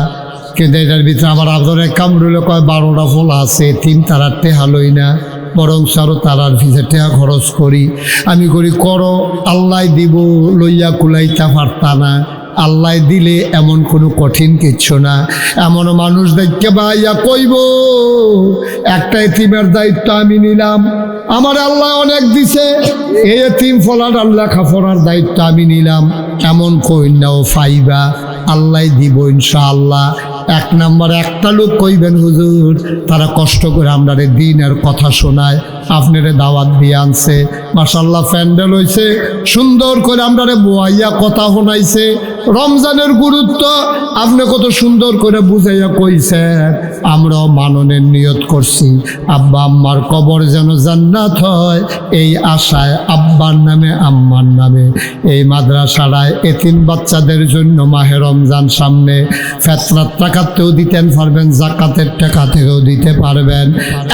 কিন্তু এটার ভিতরে আমার আদরে কামরুলে কয় 12টা ফল আছে, 3 তারার টেহা লই না, বরং সারো তারার ফিসে টেহা খরচ করি। আমি করি করো, আল্লাহ দিব, লইয়া কুলাইতা পারতা না। আল্লাহ দিলে এমন কোনো কঠিন কিচ্ছু না। এমন মানুষ দেখতে ভাইয়া কইব একটা এতিমের দায়িত্ব আমি নিলাম, আমার আল্লাহ অনেক দিছে, এই এতিম ফলার আল্লাহ খাফরার দায়িত্ব আমি নিলাম, এমন কইনাও ফাইবা, আল্লাহ দিব ইনশাআল্লাহ। 1 নম্বর একটা লোক কইবেন হুজুর তারা কষ্ট করে আপনারে দিনের কথা শোনায়, আপনারে দাওয়াত দিয়ে আনছে, মাশাআল্লাহ প্যান্ডেল হইছে, সুন্দর করে আপনারে বোয়াইয়া কথা শোনাইছে, রমজানের গুরুত্ব আপনি কত সুন্দর করে বুঝাইয়া কইছেন। আমরাও মাননের নিয়ত করছি, আব্বা আম্মার কবর যেন জান্নাত হয়, এই আশায় আব্বার নামে আম্মার নামে এই মাদ্রাসাটায় এতিম বাচ্চাদের জন্য মাহে রমজান সামনে ফেতরার টাকাতেও দিতেন পারবেন, জাকাতের টাকা থেকেও দিতে পারবেন।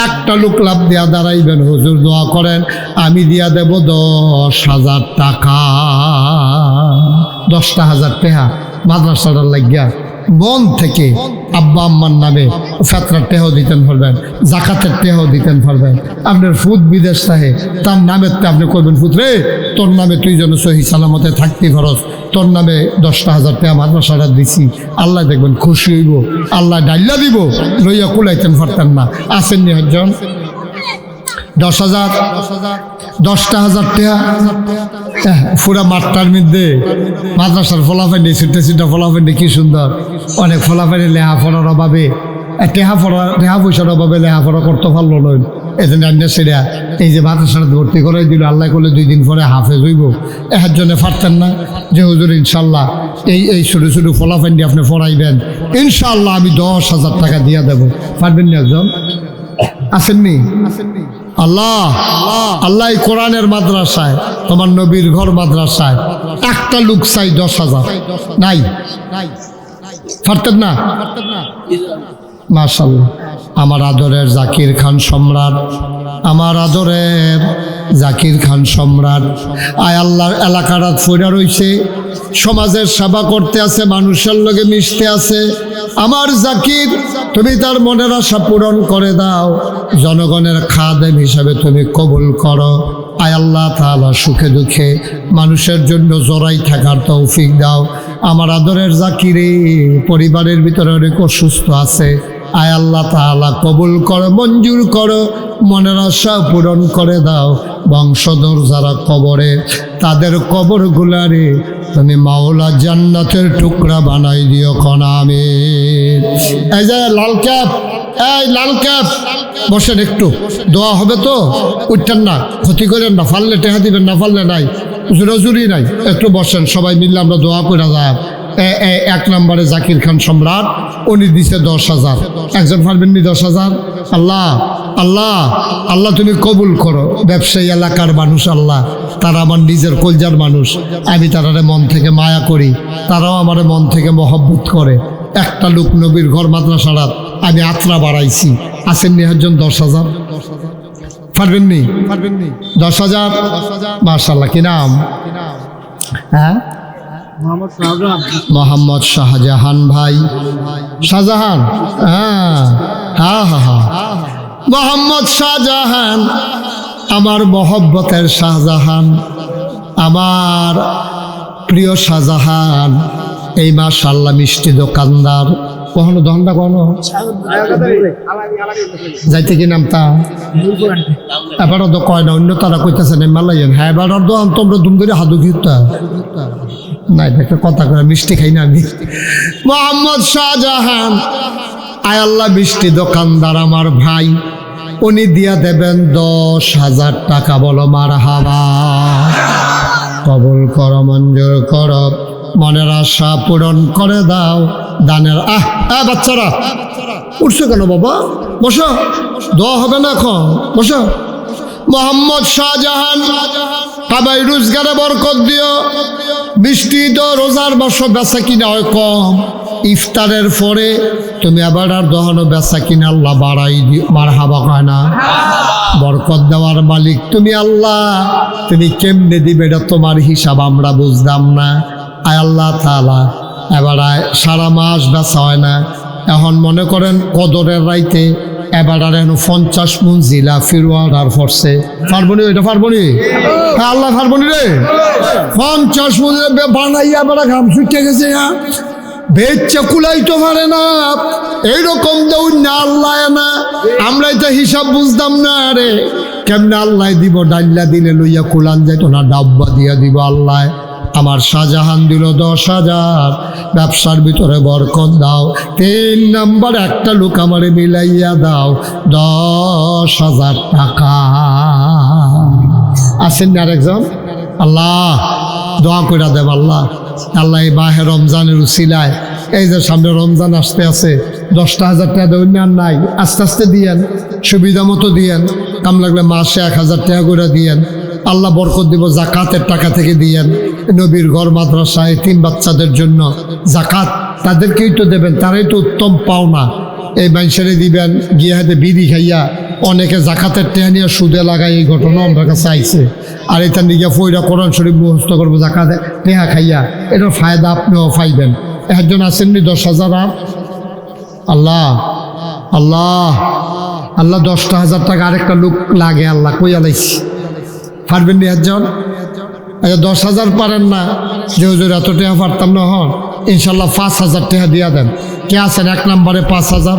একটা লোক লাভ দিয়া দাঁড়াইবেন, হুজুর দোয়া করেন, আমি দিয়া দেব 10,000 টাকা। 10,000 টাকা মাদ্রাসাটার লাগিয়া মন থেকে আব্বা আম্মার নামে ফেতরার টেহাও দিতেন পারবেন, জাকাতের টেহাও দিতেন পারবেন। আপনার ফুদ বিদেশ থাকে, তার নামের আপনি করবেন, ফুদ রে তোর নামে তুই যেন সহি সালামতে থাকতে খরচ, তোর নামে 10,000 টাকা মাদ্রাসাটা দিছি, আল্লাহ দেখবেন খুশি হইব, আল্লাহ ডাইল্লা দিব, লইয়া কুলাইতেন পারতেন না। আসেননি একজন 10,000 10,000 টাকা পুরা মাঠটার মধ্যে মাদ্রাসার ফলাফাইনি, ছিটে ছিটা ফলাফাইনি, কি সুন্দর। অনেক ফলাফাইনি লেহাপড়ার অভাবে, টেহা পয়সার অভাবে লেহাপড়া করতে পারলো নয়, এজন্য আন্না সেরা এই যে মাদ্রাসাটা ভর্তি করে দিল, আল্লাহ করলে 2 দিন পরে হাফেজ হইব। এর জন্য পারতেন না যে হুজুর ইনশাল্লাহ এই ছোটো ছোটো ফলাফাইনি আপনি পড়াইবেন, ইনশাল্লাহ আমি 10,000 টাকা দিয়া দেবো, পারবেন না একজন? আসেননি? আল্লাহ আল্লাহ কোরআনের মাদ্রাসায়, তোমার নবীর ঘর মাদ্রাসায় একটা লোক চাই 10,000 নাই, পারতেন না? মাশাআল্লাহ। আমার আদরের জাকির খান সম্রাট, আমার আদরের জাকির খান সম্রাট, আয় আল্লাহর এলাকাটা ফইরা রইছে, সমাজের সেবা করতে আছে, মানুষের লগে মিশতে আছে। আমার জাকির, তুমি তার মনের আশা পূরণ করে দাও, জনগণের খাদেম হিসাবে তুমি কবুল করো। আয় আল্লাহ তাআলা সুখে দুঃখে মানুষের জন্য জড়াই থাকার তৌফিক দাও। আমার আদরের জাকিরে পরিবারের ভিতরে অনেক অসুস্থ আছে, আয় আল্লাহ তাআলা কবুল করো, মঞ্জুর করো, মনের আশা পূরণ করে দাও। বংশধর যারা কবরে, তাদের কবরগুলারে তুমি মাওলা জান্নাতের টুকরা বানাই দিও কোন আমিন। এই যে লাল ক্যাপ, এই লাল ক্যাপ বসেন, একটু দোয়া হবে তো, উঠতেন না, ক্ষতি করেন না, ফাললে টেহা দিবেন না, ফাললে নাই, জুরি নাই, একটু বসেন, সবাই মিললে আমরা দোয়া করে যায়। 1 নম্বরে জাকির খান সম্রাট, উনি দিছে 10,000, একজন পারবেন নি 10,000? আল্লাহ আল্লাহ আল্লাহ তুমি কবুল করো। ব্যবসায়ী এলাকার মানুষ আল্লাহ, তারা আমার নিজের কলজার মানুষ, আমি তারারে মন থেকে মায়া করি, তারাও আমার মন থেকে মহব্বত করে। একটা লোক নবীর ঘর মাদ্রাসার আমি আত্রা বাড়াইছি, আসেন নি একজন 10,000? পারবেন নি? 10,000? মাশাআল্লাহ। কি নাম? হ্যাঁ, মোহাম্মদ শাহজাহান ভাই। শাহজাহান, হ্যাঁ হ্যাঁ হ্যাঁ হ্যাঁ, মোহাম্মদ শাহজাহান, আমার মহব্বতের শাহজাহান, আমার প্রিয় শাহজাহান। এই মাশাআল্লাহ মিষ্টি দোকানদার, কখনো দহনটা কখনো যাইতে কি নামতা এবারও তো কয় না, অন্য তারা কইতেছে না মালাইয়েন, হ্যাঁ এবারও দোকান তোমরা দুম ধরে হাদু খিতা না, একটা কথা করে মিষ্টি খাই না আমি। মোহাম্মদ শাহজাহান, আয় আল্লাহ মিষ্টি দোকানদার আমার ভাই, উনি দিয়া দেবেন 10,000 টাকা। বলো মারহাবা। কবুল করো, মঞ্জুর করো, মনের আশা পূরণ করে দাও। দানের বাচ্চারা উঠছো কেন বাবা? বসো, দোয়া হবে না এখন, বসো। মোহাম্মদ শাহজাহান, সবাই রোজগারে বরকত দিও। বৃষ্টি তো রোজার মাস বেচা কিনা হয় কম, ইফতারের পরে তুমি আবার আর দহনো বেচা কিনা আল্লাহ বাড়াই দিও, মারহাবা কয় না? বরকত দেওয়ার মালিক তুমি আল্লাহ, তুমি কেমনে দিবে এটা তোমার হিসাব আমরা বুঝলাম না। আয় আল্লাহ তাআলা, এবার সারা মাস বেচা হয় না, এখন মনে করেন কদরের রাইতে এবার আর এখন 50 মণ জিলা ফিরওয়ার পড়ছে, পারবনি? ওইটা পারবনি? হ্যাঁ আল্লাহ পারবনি রে। 50 মণ বানাইয়া বেড়া ঘাম ছুটে গেছে, বেচা কুলাইতে পারে না, এইরকম দৌড় না আল্লাহ না, আমরা এটা হিসাব বুঝতাম না। রে কেমনে আল্লাহ দিব? ডাল্লা দিলে লইয়া কুলান যাইতো না, ডাব্বা দিয়া দিব আল্লাহ। আমার শাহজাহান দিল 10,000, ব্যবসার ভিতরে বরকত দাও। 3 নাম্বার একটা লোক আমারে মিলাইয়া দাও 10,000 টাকা। আসেন না আরেকজন? আল্লাহ দোয়া করে দেব আল্লাহ, আল্লাহ এই মাহে রমজানের উসিলায়, এই যে সামনে রমজান আসতে আছে, 10,000 টাকা দেবেন আর নাই, আস্তে আস্তে দিয়েন, সুবিধা মতো দিয়েন, কাম লাগলে মাসে 1,000 টাকা করে দিয়েন, আল্লাহ বরকত দিব। জাকাতের টাকা থেকে দিয়েন, নবীর ঘর মাদ্রাসায় 3 বাচ্চাদের জন্য জাকাত, তাদেরকেই তো দেবেন, তারাই তো উত্তম পাওনা। এই মানুষেরে দিবেন, গিয়ে হাতে বিড়ি খাইয়া অনেকে জাকাতের টাকা নিয়ে সুদে লাগাই, এই ঘটনা আমার কাছে আইছে। আর এটা নিয়ে ফইরা কোরআন শরীফ মুখস্থ করবো জাকাতে টাকা খাইয়া, এটার ফায়দা আপনিও পাইবেন। একজন আসেননি 10,000 আর আল্লাহ আল্লাহ আল্লাহ 10,000 টাকা আরেকটা লোক লাগে, আল্লাহ কইয়া লাইছি, পারবেন নি একজন? আচ্ছা 10,000 পারেন না, যে হুজুর এত টাকা পারতাম না, হন ইনশাল্লাহ 5,000 টাকা দিয়া দেন। কে আছেন 1 নম্বরে? 5,000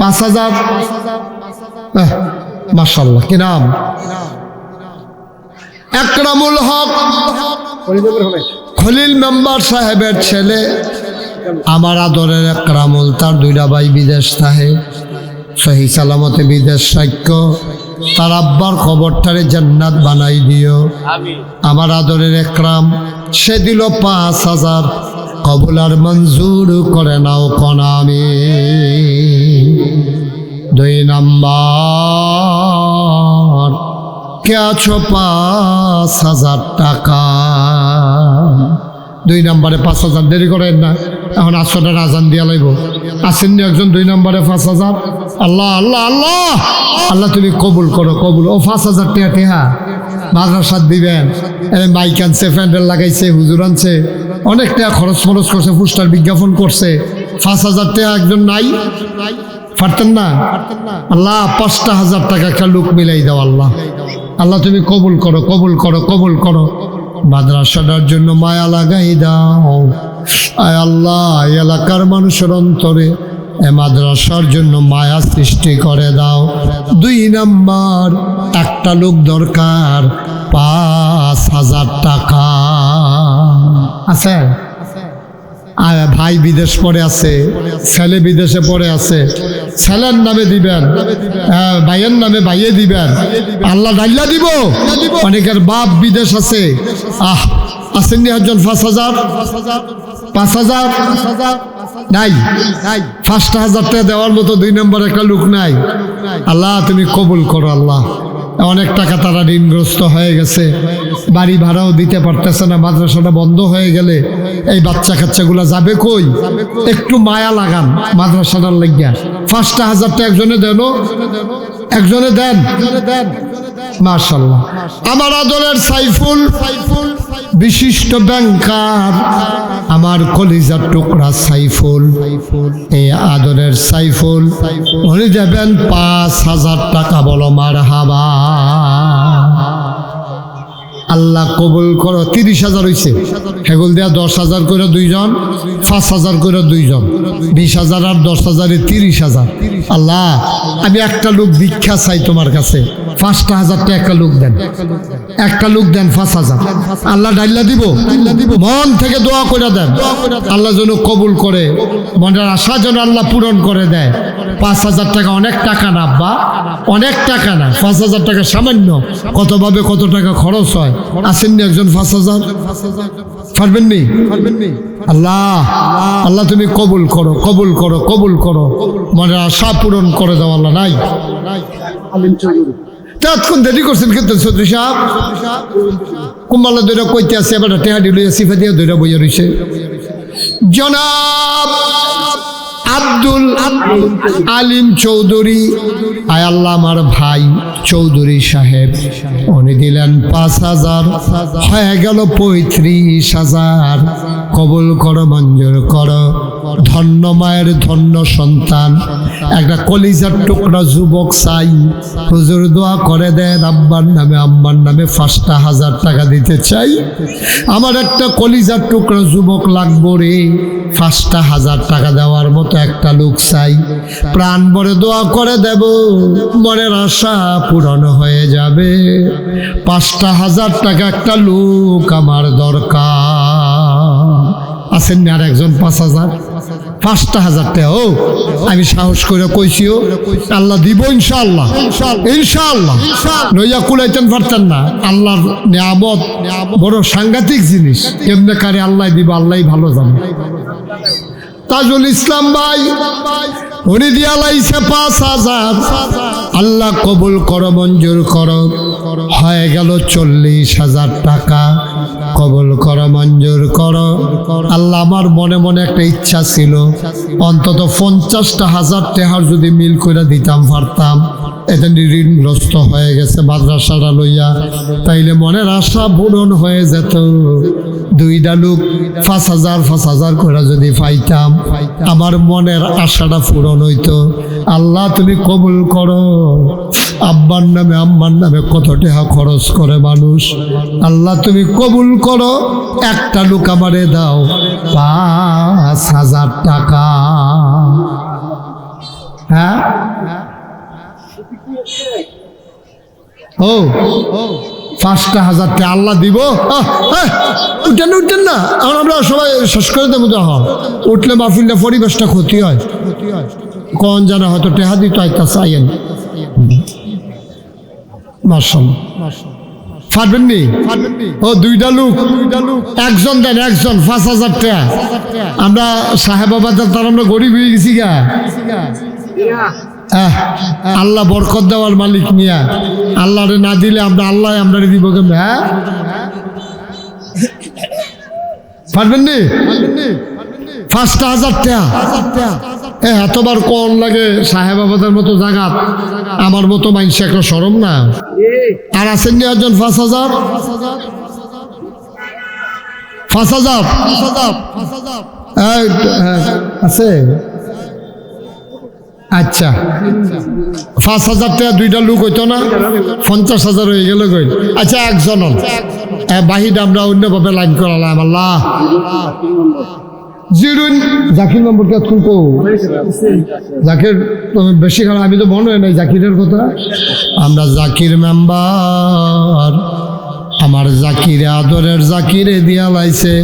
5,000 মাশাআল্লাহ, কি নাম? আকরামুল হক খলিল মেম্বার সাহেবের ছেলে, আমার আদরের আকরামুল, তার 2টা ভাই বিদেশ থাকে, সহি সালামতে বিদেশ সাক্ষ্য, তার আব্বার খবরটারে জান্নাত বানাই দিও। আমার আদরের একরাম, সে দিল 5,000, কবুল আর মঞ্জুর করে নাও কনামি। 2 নাম্বার, কে আছো 5,000 টাকা। 2 নম্বরে 5,000, দেরি করেন না, এখন 800টার আজান দিয়া লাইব। আসেননি একজন 2 নম্বরে 5,000? আল্লাহ আল্লাহ আল্লাহ আল্লাহ তুমি কবুল করো, কবুল। ও 5,000 টাকা মাদ্রাসাত দিবেন, মাইক আনছে, প্যান্ডেল লাগাইছে, হুজুর আনছে, অনেক টাকা খরচ করছে, পোস্টার বিজ্ঞাপন করছে, 5,000 টাকা একজন নাই, পারতেন না? আল্লাহ 5,000 টাকা একটা লোক মিলাই দাও আল্লাহ, আল্লাহ তুমি কবুল করো, কবুল করো, কবুল করো। মাদ্রাসাটার জন্য মায়া লাগাই দাও আয় আল্লাহ, এলাকার মানুষের অন্তরে এ মাদ্রাসার জন্য মায়া সৃষ্টি করে দাও। 2 নাম্বার, একটা লোক দরকার 5,000 টাকা। আছে ভাই বিদেশ পড়ে আছে, ছেলে বিদেশে পড়ে আছে, ছেলের নামে দিবেন, ভাইয়ের নামে ভাইয়ে দিবেন, আল্লাহ ডাইলা দিব। অনেকের বাপ বিদেশ আছে, আসেননি একজন 5,000? 5,000 নাই, 5,000 টাকা দেওয়ার মতো 2 নম্বর একটা লোক নাই। আল্লাহ তুমি কবুল করো আল্লাহ। অনেক টাকা তারা ঋণগ্রস্ত হয়ে গেছে, বাড়ি ভাড়াও দিতে পারতেছে না, মাদ্রাসাটা বন্ধ হয়ে গেলে এই বাচ্চা কাচ্চাগুলা যাবে কই? একটু মায়া লাগান মাদ্রাসাটার লাগিয়া। 5,000 টাকা একজনে দেন, একজনে দেন, মাশাআল্লাহ। আমার আদরের সাইফুল, বিশিষ্ট ব্যাংকার, আমার কলিজার টুকরা সাইফুল, এই আদরের সাইফুল, উনি দেবেন 5,000 টাকা। বলো মারহাবা। আল্লাহ কবুল করো। 30,000 হয়েছে, হেগুল দেয়া 10,000 করে 2 জন, 5,000 করে 2 জন, 20,000 আর 10,000 30,000। আল্লাহ আমি একটা লোক ভিক্ষা চাই তোমার কাছে, 5,000 টাকা একটা লোক দেন, একটা লোক দেন 5,000। আল্লাহ ডাইলা দিব, মন থেকে দোয়া করে দেন, আল্লাহ যেন কবুল করে, মনের আশা যেন আল্লাহ পূরণ করে দেয়। 5,000 টাকা অনেক টাকা না আব্বা, অনেক টাকা না, 5,000 টাকা সামান্য, কতভাবে কত টাকা খরচ হয়। আসেননি একজন 5,000? পারবেন নি? আল্লাহ আল্লাহ তুমি কবুল করো, কবুল করো, কবুল করো, মনের আশা পূরণ করে দাও আল্লাহ। নাই তখন দেরি করছেন কিন্তু চৌধুরী সাহেব, কুম্বালা দৈরা কইতে আছে, এবার টেহাডি লইয়া সিফা দিয়ে দৈরা বইয়া রয়েছে। জনাব আব্দুল আলিম চৌধুরী, আয় আল্লাহ আমার ভাই চৌধুরী সাহেব, উনি দিলেন 5,000, হয়ে গেল 35,000। কবুল করো, মঞ্জুর করো। ধন্য মায়ের ধন্য সন্তান, একটা কলিজার টুকরা যুবক চাই, হুজুর দোয়া করে দেন। আব্বার নামে আম্মার নামে 5,000 টাকা দিতে চাই। আমার একটা কলিজার টুকরা যুবক লাগবো রে, 5,000 টাকা দেওয়ার মতো একটা লোক চাই। প্রাণ ভরে দোয়া করে দেব, মনের আশা পূরণ হয়ে যাবে। 5,000 টাকা একটা লোক আমার দরকার। আছেন না আর একজন? 5,000 টাকা। ও আমি সাহস করে কইছিও, আল্লাহ দিব ইনশাআল্লাহ, ইনশাআল্লাহ। লইয়া কুলাইতেন পারতেন না। আল্লাহর নিয়ামত বড় সাংঘাতিক জিনিস, এমনি কারে আল্লাহ দিব, আল্লাহ ভালো জানে। তাজুল ইসলাম ভাই উনি দিয়া লাইছে 5,000। আল্লাহ কবুল করো, মঞ্জুর করো। হয়ে গেল 40,000 টাকা। কবুল করো, মঞ্জুর করো। আল্লাহ আমার মনে মনে একটা ইচ্ছা ছিল, অন্তত 50,000 টাকার যদি মিল করে দিতাম পারতাম। এটা ঋণগ্রস্ত হয়ে গেছে মাদ্রাসাটা লইয়া, তাইলে মনের আশা পূরণ হয়ে যেত। 2টা লোক 5,000 করে যদি পাইতাম, আমার মনের আশাটা পূরণ হইতো। আল্লাহ তুমি কবুল করো। আব্বার নামে আম্মার নামে কত টাকা খরচ করে মানুষ, আল্লাহ তুমি কবুল করো। একটা লোক আমারে দাও 5,000 টাকা। হ্যাঁ, ও 5,000 টাকা আল্লাহ দিব। উঠেন না, এখন আমরা সবাই শেষ করে দেবো। উঠলে মাহফিলটা পরিবেশটা ক্ষতি হয়। কোন জানা হয়তো টেহা দিত একটা চাইয়েন। মাশাআল্লাহ, পারবেন নি? ও 2টা লোক, একজন দেন, একজন 5,000 টাকা। আমরা সাহেবাবাদের তার আমরা গরিব হয়ে গেছি গা। আল্লাহ বরকত দেওয়ার মালিক নিয়া, আল্লাহরে না দিলে আমরা আল্লাহ আমরা দিব কেমন? হ্যাঁ, পারবেন নি? 5,000 টাকা এতবার কোন লাগে সাহেবাবাদের মতো জায়গা, আমার মতো মানুষ একটা শরম না। আর আছেন নি একজন 5,000 আছে? আচ্ছা, 5,000 টাকা 2টা লোক হইতো না, 50,000 হয়ে গেল কই? আচ্ছা, একজন বাহিদ আমরা অন্যভাবে লাইন করালাম। আল্লাহ জিরুন জাকির নম্বরটা খুলবো। জাকির বেশি খারাপ, আমি তো মনে হয় নাই জাকিরের কথা। আমরা জাকির মেম্বার, আমার জাকিরে আদরের জাকিরে দিয়া লাইছে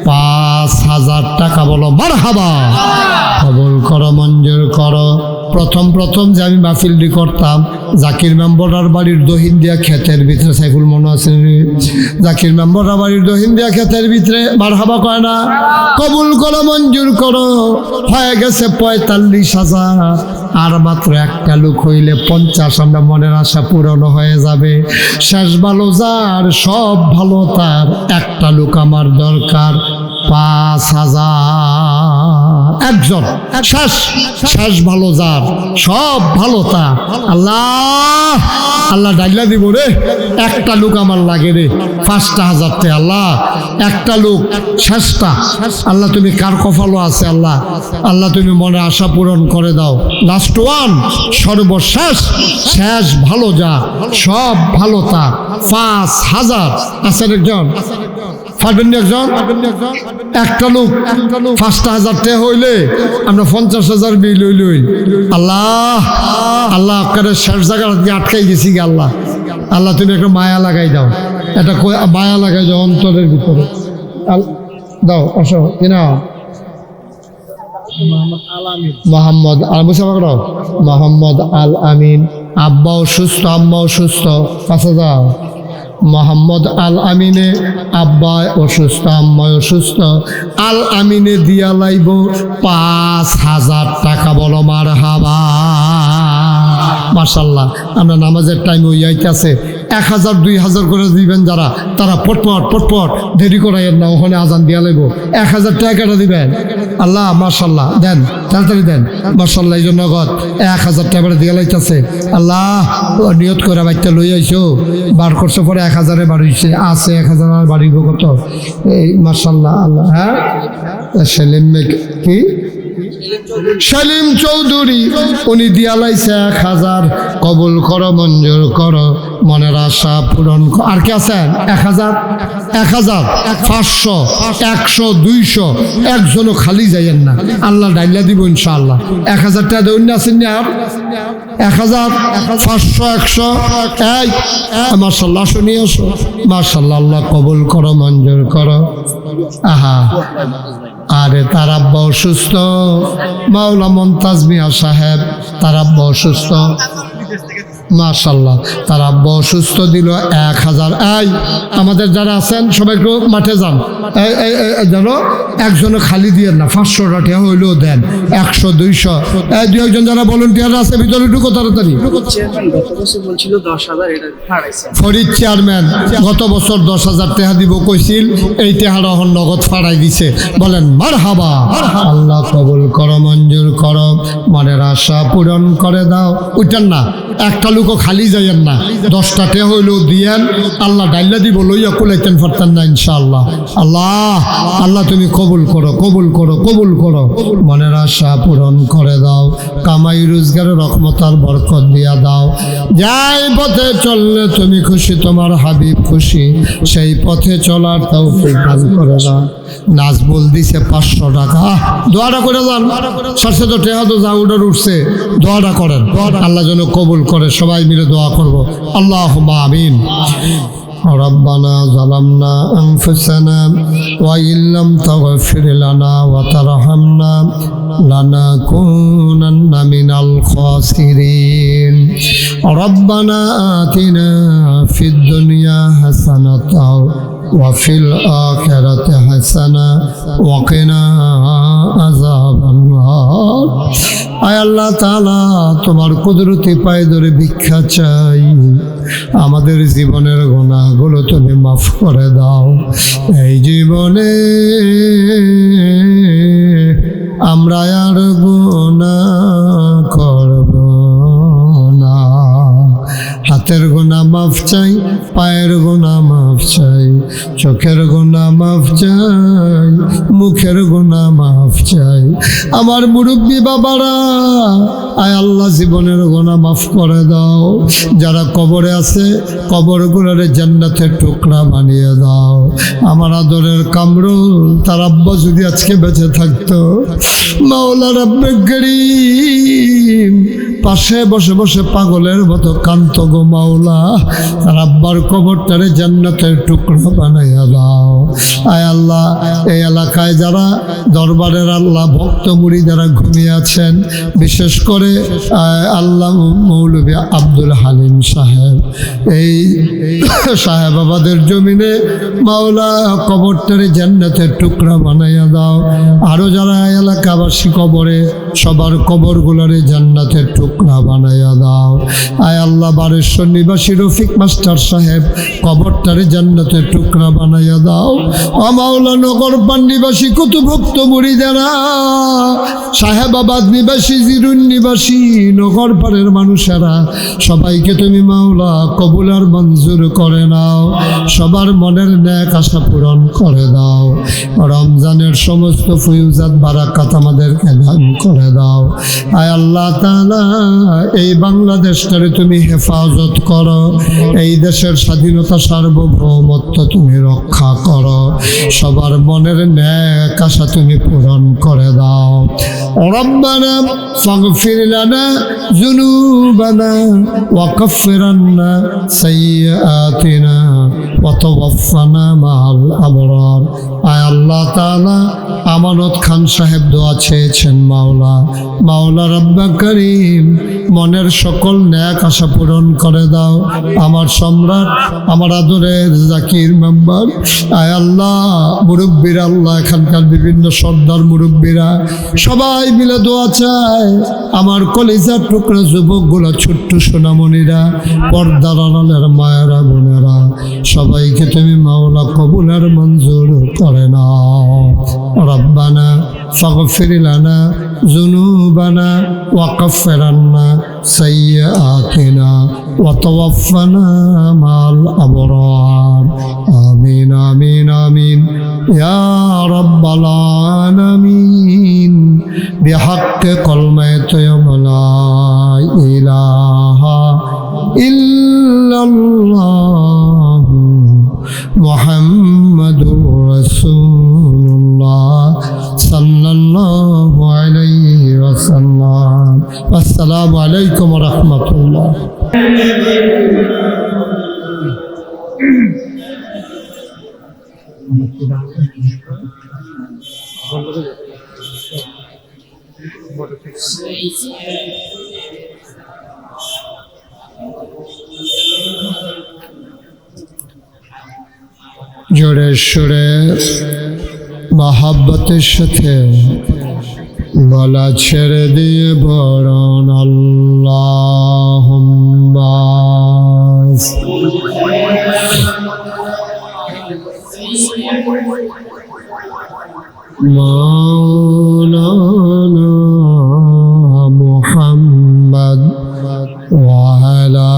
5,000 টাকা। বলো মারহাবা। কবুল করো, মঞ্জুর করো। প্রথম যে আমি মাহফিলটি করতাম, জাকির মেম্বরার বাড়ির দহিন্দিয়া ক্ষেতের ভিতরে, সাইফুল মনে আছে? জাকির মেম্বরার বাড়ির দহিন্দিয়া ক্ষেতের ভিতরে। মারহাবা কয় না? কবুল করো, মঞ্জুর করো। হয়ে গেছে 45,000। আর মাত্র একটা লোক হইলে 50, আমরা মনের আশা পূরণ হয়ে যাবে। শেষ ভালো যার, সব ভালো তার, একটা লোক আমার দরকার। 5,000 একজন, শেষ ভালো যার, সব ভালো তার। আল্লাহ ডাইলা দিব রে। একটা লোক আমার লাগে রে, 5,000 টাকা। আল্লাহ একটা লোক, শেষটা। আল্লাহ তুমি কার কপালও আছে, আল্লাহ তুমি মনে আশা পূরণ করে দাও। লাস্ট ওয়ান, সর্বশেষ, শেষ ভালো যা, সব ভালো তা। 5,000 আছেন একজন? পারবেন একজন? একটা লোক 5,000 টাকা হইলে আমরা 50,000 বিল হইল। আল্লাহ আপনার শেষ জায়গা আটকাই গেছি গে। আল্লাহ তুমি একটা মায়া লাগাই দাও, এটা মায়া লাগাই দাও অন্তরের ভিতরে। দাও অসহ কিনা মোহাম্মদ আল মুসাফা, মোহাম্মদ আল আমিন। আব্বা অসুস্থ, আম্মা অসুস্থ। 5,000 মোহাম্মদ আল আমিনে, আব্বা অসুস্থ, আম্মা অসুস্থ। আল আমিনে দিয়া লাইব 5,000 টাকা। বলো মারহাবা। মাশাআল্লাহ। আমরা নামাজের টাইম হইয়াইতেছে, 1000 2000 করে দিবেন যারা, তারা পটপট দেরি করাইয়েন না, ওখানে আজান দিয়া লাগবো। 1000 টাকাটা দিবেন। আল্লাহ মাশাল্লাহ দেন, তাড়াতাড়ি দেন মাশাল্লাহ। এই জন্য 1000 টাকা দিয়া লাইতেছে। আল্লাহ নিয়ত করে বাইতে লই আইসো, বার করছো পরে 1000-এ বাড়িছে, আছে 1000 আর বাড়িব কত? এই মাশাল্লাহ আল্লাহ। হ্যাঁ সেলিম কি সেলিম চৌধুরী উনি দিয়া লাইছে 1000। কবুল করো, মঞ্জুর করো, মনের আশা পূরণ। আর কি আছেন? 1000 500 100 200 একজনও খালি যাইয়েন না, আল্লাহ ডাইলা দিব ইনশাআল্লাহ। 1000 টাকা দেউন না আছেন না? আর 1000 500 100 এই মাশাআল্লাহ শুনিয়ে আসো মাশাআল্লাহ। আল্লাহ কবুল করো, মঞ্জুর করো। আহা আরে তার আব্বা অসুস্থ, মাওলা মমতাজ মিয়া সাহেব, তার আব্বা অসুস্থ মাশাআল্লাহ। তার আব্বা অসুস্থ দিল 1000। এই আমাদের যারা আছেন সবাই একটু মাঠে যান, যেন একজনও খালি দিয়েন না। 500 টাকা হইলেও দেন, 100 200। এই 2-1 যারা ভলেন্টিয়ার আছে ভিতরে ঢুকো তাড়াতাড়ি। ফরিদ চেয়ারম্যান গত বছর 10,000 টাকা দিব কইছিল, এই টাকাটা এখন নগদ ফাড়াই দিছে। বলেন মারহাবা। আল্লাহ কবুল করো, মঞ্জুর করো, মনের আশা পূরণ করে দাও। উঠেন না, একটা লোকও খালি যাইয়েন না। 10 টাকা হইলেও দিয়েন, আল্লাহ ডাইলা দিব, লইয়া কুলাইতেন পারতেন না ইনশাআল্লাহ। আল্লাহ আল্লাহ তুমি কবুল করো, কবুল করো, কবুল করো, মনের আশা পূরণ করে দাও। কামাই রোজগারে রহমত আর বরকত দিয়া দাও। যাই পথে চললে তুমি খুশি, তোমার হাবিব খুশি, সেই পথে চলার তৌফিক দান করে দাও। নাজবুল দিছে 500 টাকা, দোয়াটা করে যান। 700 টাকা তো জাউডার উঠছে, দোয়াটা করেন, আল্লাহ যেন কবুল করে। সবাই মিলে দোয়া করবো, আল্লাহুম্মা আমিন। ربنا ظلمنا أنفسنا وإن لم تغفر لنا وترحمنا لنكونن من الخاسرين ربنا آتنا في الدنيا حسنة وفي الآخرة حسنة وقنا عذاب النار। আয় আল্লাহ তাআলা তোমার কুদরতি পায়ে ধরে ভিক্ষা চাই, আমাদের জীবনের গুনাহগুলো তুমি মাফ করে দাও। এই জীবনে আমরা আর গুনাহ করব না। হাতের গুনাহ মাফ চাই, পায়ের গুনাহ মাফ চাই, চোখের গুনাহ মাফ চাই, মুখের গুনাহ মাফ চাই। আমার মুরব্বী বাবারা, আয় আল্লাহ জীবনের গুনাহ মাফ করে দাও। যারা কবরে আছে কবরগুলোরে জান্নাতের টুকরা বানিয়ে দাও। আমার আদরের কামরুল, তার আব্বা যদি আজকে বেঁচে থাকতো, মাওলা রাব্বে করিম পাশে বসে বসে পাগলের মতো কান্ত গো মাওলা। তার আব্বার কবরটারে জান্নাতের টুকরা বানাইয়া দাও। আয় আল্লাহ এই এলাকায় যারা দরবারের আল্লাহ ভক্ত মুড়ি যারা ঘুমিয়ে আছেন, বিশেষ করে আল্লাহ মৌলভী আব্দুল হালিম সাহেব, এই সাহেবাবাদের জমিনে মাওলা কবরটারে জান্নাতের টুকরা বানাইয়া দাও। আরো যারা এলাকাবাসী কবরে, সবার কবরগুলোরে জান্নাতের টুকরা বানাইয়া দাও। আয় আল্লাহ বারেশ্বর নিবাসী রফিক মাস্টার সাহেব কবরটারে জান্নাতের টুকরা বানাইয়া দাও। মাওলা নগরপান নিবাসী কুতুভুক্ত মুরিদেরা, সাহেবাবাদ নিবাসী, জিরুন নিবাসী, নগরপাড়ের মানুষেরা, সবাইকে তুমি মাওলা কবুল আর মঞ্জুর করে নাও। সবার মনের ন্যাক আশা পূরণ করে দাও। রমজানের সমস্ত ফুয়ুজাত বারাকাত আমাদেরকে দান করে দাও। আয় আল্লাহ তাআলা এই বাংলাদেশটারে তুমি হেফাজত করো। এই দেশের স্বাধীনতা সার্বভৌমত্ব তুমি রক্ষা করো। সবার মনের ন্যাক আশা তুমি পূরণ করে দাও। রব্বানা ফাগফির লানা যুনুবানা ওয়া কাফির আন্না সাইয়্যাতিনা ওয়া তাওয়াফানা মাআল আবরার। আয় আল্লাহ তাআলা আমানত খান সাহেব দোয়া চেয়েছেন মাওলা, মাওলা রব্বে করিম মনের সকল ন্যাক আশা পূরণ করে দাও। আমার সম্রাট, আমার আদরের জাকির মেম্বার, আয় আল্লাহ মুরব্বীরা, আল্লাহ এখানকার বিভিন্ন সর্দার মুরব্বীরা সবাই মিলে দোয়া চায়। আমার কলিজার টুকরা যুবকগুলা, ছোট্ট সোনামণিরা, পর্দার আড়ালের মায়েরা, বোনেরা, সবাইকে তুমি মাওলা কবুলের মঞ্জুর করে নাও। রব্বানা ফাগফির লানা যুনুবানা ওয়া কাফির আন্না সাইয়্যাতিনা ওয়া তাওয়াফানা মাল আবরার। আমিন আমিন আমিন ইয়া রাব্বাল আলামিন। বিহাক্কি কালিমাতি লা ইলাহা ইল্লাল্লাহ মুহাম্মাদুর রাসূলুল্লাহ সাল্লাল্লাহু আলাইহি ওয়াসাল্লাম। আসসালামু আলাইকুম ওয়া রাহমাতুল্লাহ। জোরে সুরে মহাব্বতের সাথে গলা ছেড়ে দিয়ে বরণ আল্লাহুম্মা মাওলানা মুহাম্মদ ওয়া আলা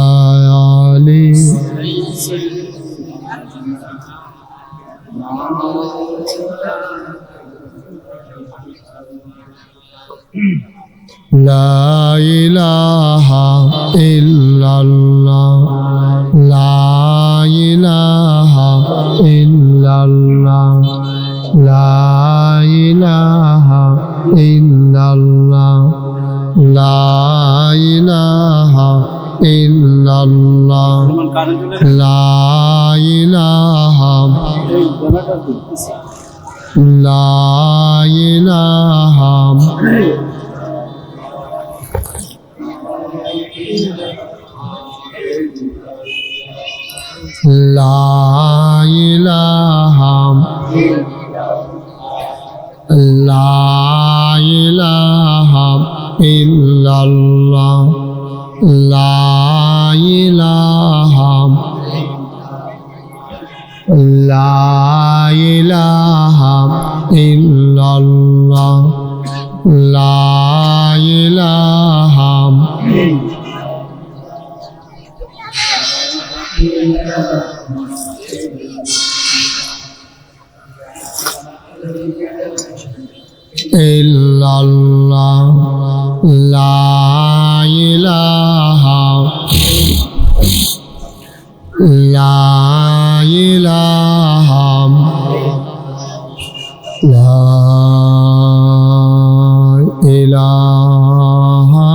আলিহি লা ইলাহা ইল্লাল্লাহ লা ইলাহা ইল্লাল্লাহ লা ইলাহা ইল্লাল্লাহ লা ইলাহা ইল্লাল্লাহ লা ইলাহা লা ইলাহা লা ইলাহা লা ইলাহা ইল্লাল্লাহ লা ইলাহা লা ইলাহা ইল্লাল্লাহ লা ইলাহা ইল্লাল্লাহ লা ইলাহা লা ইলাহা লা ইলাহা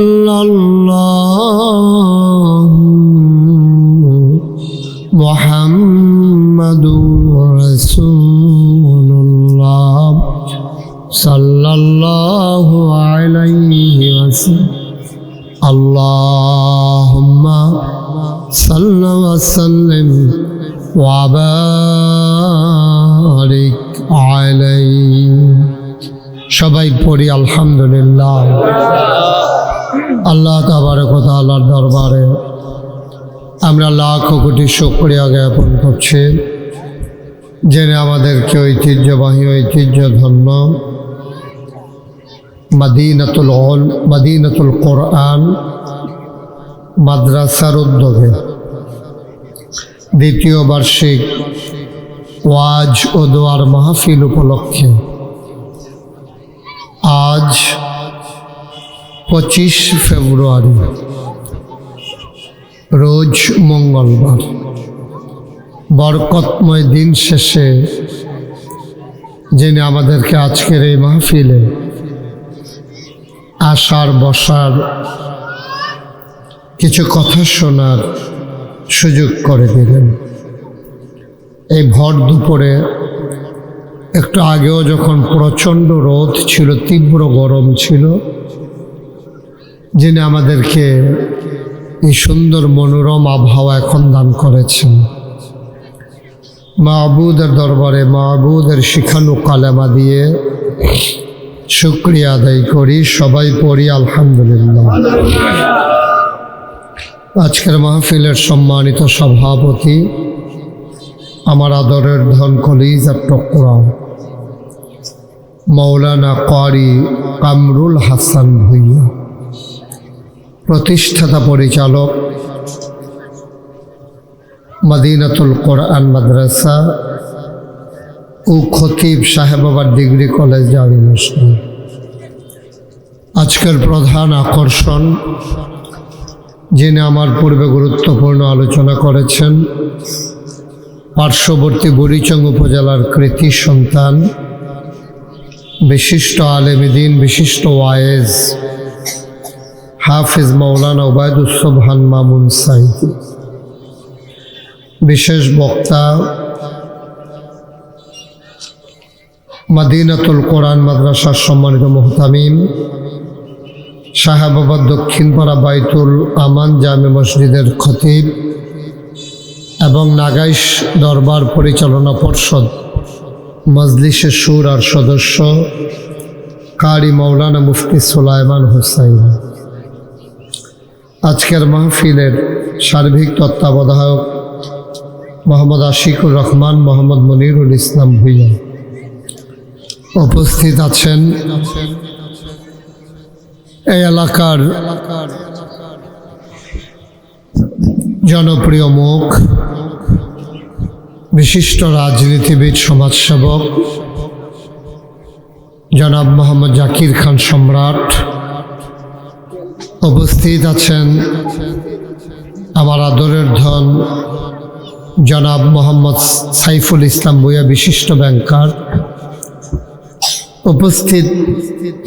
ইল্লাল্লাহ মুহাম্মাদুর রাসূলুল্লাহ সাল্লাল্লাহু আলাইহি ওয়াসাল্লাম। আল্লাহুম্মা সাল্লি ওয়া সাল্লিম ওয়া বারিক আলাইহি। সবাই পড়ি আলহামদুলিল্লাহ। আল্লাহ তাবারক ওয়া তাআলার দরবারে আমরা লাখ কোটি শুকরিয়া জ্ঞাপন করছি, জেনে আমাদেরকে ঐতিহ্যবাহী ঐতিহ্যধন্য মদিনাতুল কোরআন মাদ্রাসার উদ্যোগে দ্বিতীয় বার্ষিক ওয়াজ ও দোয়ার মাহফিল উপলক্ষে আজ 25 ফেব্রুয়ারি রোজ মঙ্গলবার বরকতময় দিন শেষে যিনি আমাদেরকে আজকের এই মাহফিলে আসার বসার কিছু কথা শোনার সুযোগ করে দিলেন। এই ভর দুপুরে একটু আগেও যখন প্রচণ্ড রোদ ছিল, তীব্র গরম ছিল, যিনি আমাদেরকে এই সুন্দর মনোরম আবহাওয়া এখন দান করেছেন, মাহবুদের দরবারে মাহবুদের শিখানো কালেমা দিয়ে শুকরিয়া আদায় করি। সবাই পড়ি আলহামদুলিল্লাহ। আজকের মাহফিলের সম্মানিত সভাপতি, আমার আদরের ধন কলিজার টুকরা মৌলানা কারি কামরুল হাসান ভুঁইয়া, প্রতিষ্ঠাতা পরিচালক মদিনাতুল কোরআন মাদ্রাসা ও খতিব সাহেবাবাদ ডিগ্রি কলেজ জামি মসজিদ। আজকের প্রধান আকর্ষণ, যিনি আমার পূর্বে গুরুত্বপূর্ণ আলোচনা করেছেন, পার্শ্ববর্তী বুড়িচং উপজেলার কৃতি সন্তান, বিশিষ্ট আলেমে দ্বীন, বিশিষ্ট ওয়ায়েজ হাফিজ মৌলানা ওবায়দুস সুবহান মামুন সাইদি, বিশেষ বক্তা মদিনাতুল কোরআন মাদ্রাসার সম্মানিত মুহতামিম, সাহেবাবাদ দক্ষিণপাড়া বাইতুল আমান জামে মসজিদের খতিব এবং নাগাইশ দরবার পরিচালনা পর্ষদ মজলিসে শুরার সদস্য কারি মৌলানা মুফতি সুলাইমান হুসাইন, আজকের মাহফিলের সার্বিক তত্ত্বাবধায়ক মোহাম্মদ আশিকুর রহমান, মোহাম্মদ মনিরুল ইসলাম ভুঁইয়া, উপস্থিত আছেন এই এলাকার জনপ্রিয় মুখ, বিশিষ্ট রাজনীতিবিদ, সমাজসেবক জনাব মোহাম্মদ জাকির খান সম্রাট। উপস্থিত আছেন আমার আদরের ধন জনাব মোহাম্মদ সাইফুল ইসলাম ভুঁইয়া, বিশিষ্ট ব্যাংকার। উপস্থিত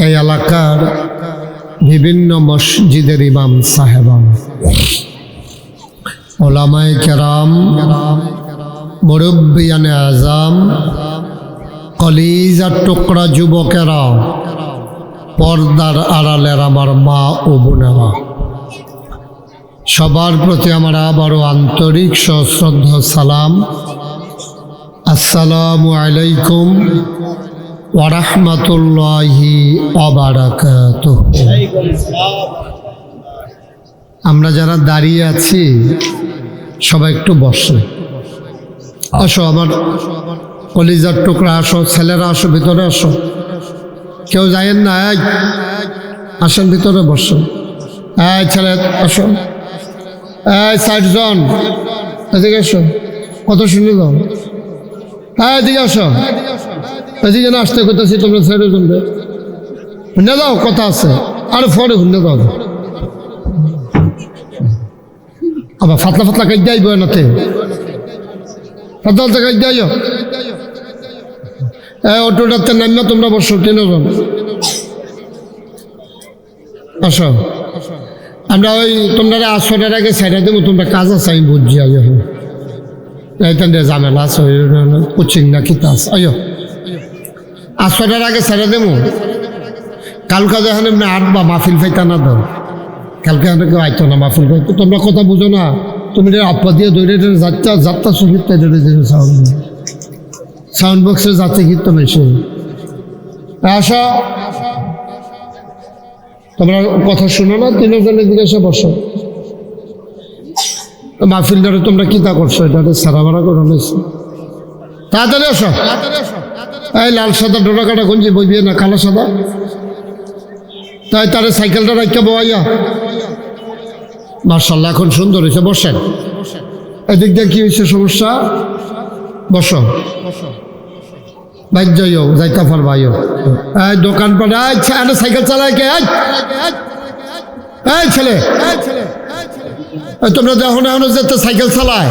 এই এলাকার বিভিন্ন মসজিদের ইমাম সাহেবান, ওলামায়ে কেরাম, মুরব্বিয়ানে আযাম, কলিজার টুকরা যুবকেরা, পর্দার আড়ালের আমার মা ও বোনেরা, সবার প্রতি আমার আবারও আন্তরিক সশ্রদ্ধা সালাম। আসসালামু আলাইকুম ওয়া রাহমাতুল্লাহি ওয়া বারাকাতুহু। আমরা যারা দাঁড়িয়ে আছি সবাই একটু বসে, আসো আমার কলিজার টুকরা, আসো ছেলেরা, আসো ভিতরে আসো, কেউ যায়েন না, আসেন ভিতরে বসো। এই ছেলে আসো, এই 60 জন এদিকে আসো, কত শুনে দাও, এদিকে আসো, এদিকে না আসতে করতেছি, তোমরা 60 জন শুনে দাও, কথা আছে আর পরে শুনে দাও। আবার ফাতলা ফাতলা কাজ যাইব নাতে, ফাতলা ফাতলা কাজ যাইও। অটোটাতে নামনা তোমরা বসো, 3 জন আসো। আমরা ওই তোমরা আসরের আগে সাইডে দেবো, তোমরা কাজ আছে আমি বুঝছি। আইও এইখান দিয়ে ঝামেলা আছে, কোচিং না কিতা আছে, আইও আসরের আগে সাইডে দেবো। কালকা যখন এমনি আটবা মাহফিল ফাইতা না দাও, কালকে কেউ আইতো না মাহফিল ফাইতো, তোমরা কথা বুঝো না। তুমি আপা দিয়ে দৌড়ে যাত্রা সঙ্গীত সাউন্ড বক্সে যাচ্ছে কীর্তন এসে আসো, তোমরা কথা শুনো না। 3 জনের দিকে এসে বসো। মাহফিলটারে তোমরা কিতা করছো, এটা সারা ভাড়া করে নিয়েছো, তাড়াতাড়ি আসো। এই লাল সাদা ডোরা কাটা গঞ্জি বইবি না, কালো সাদা, তাই তারে সাইকেলটা রাখতে বইয়া। মার্শাল্লাহ এখন সুন্দর হয়েছে, বসেন। এদিক দিয়ে কি হয়েছে সমস্যা, বসো। বাইক যাইও, যাইতে পারবাইও। এই দোকান পাড়া সাইকেল চালায় কে, এই ছেলে তোমরা যখন এখন যেতে সাইকেল চালায়,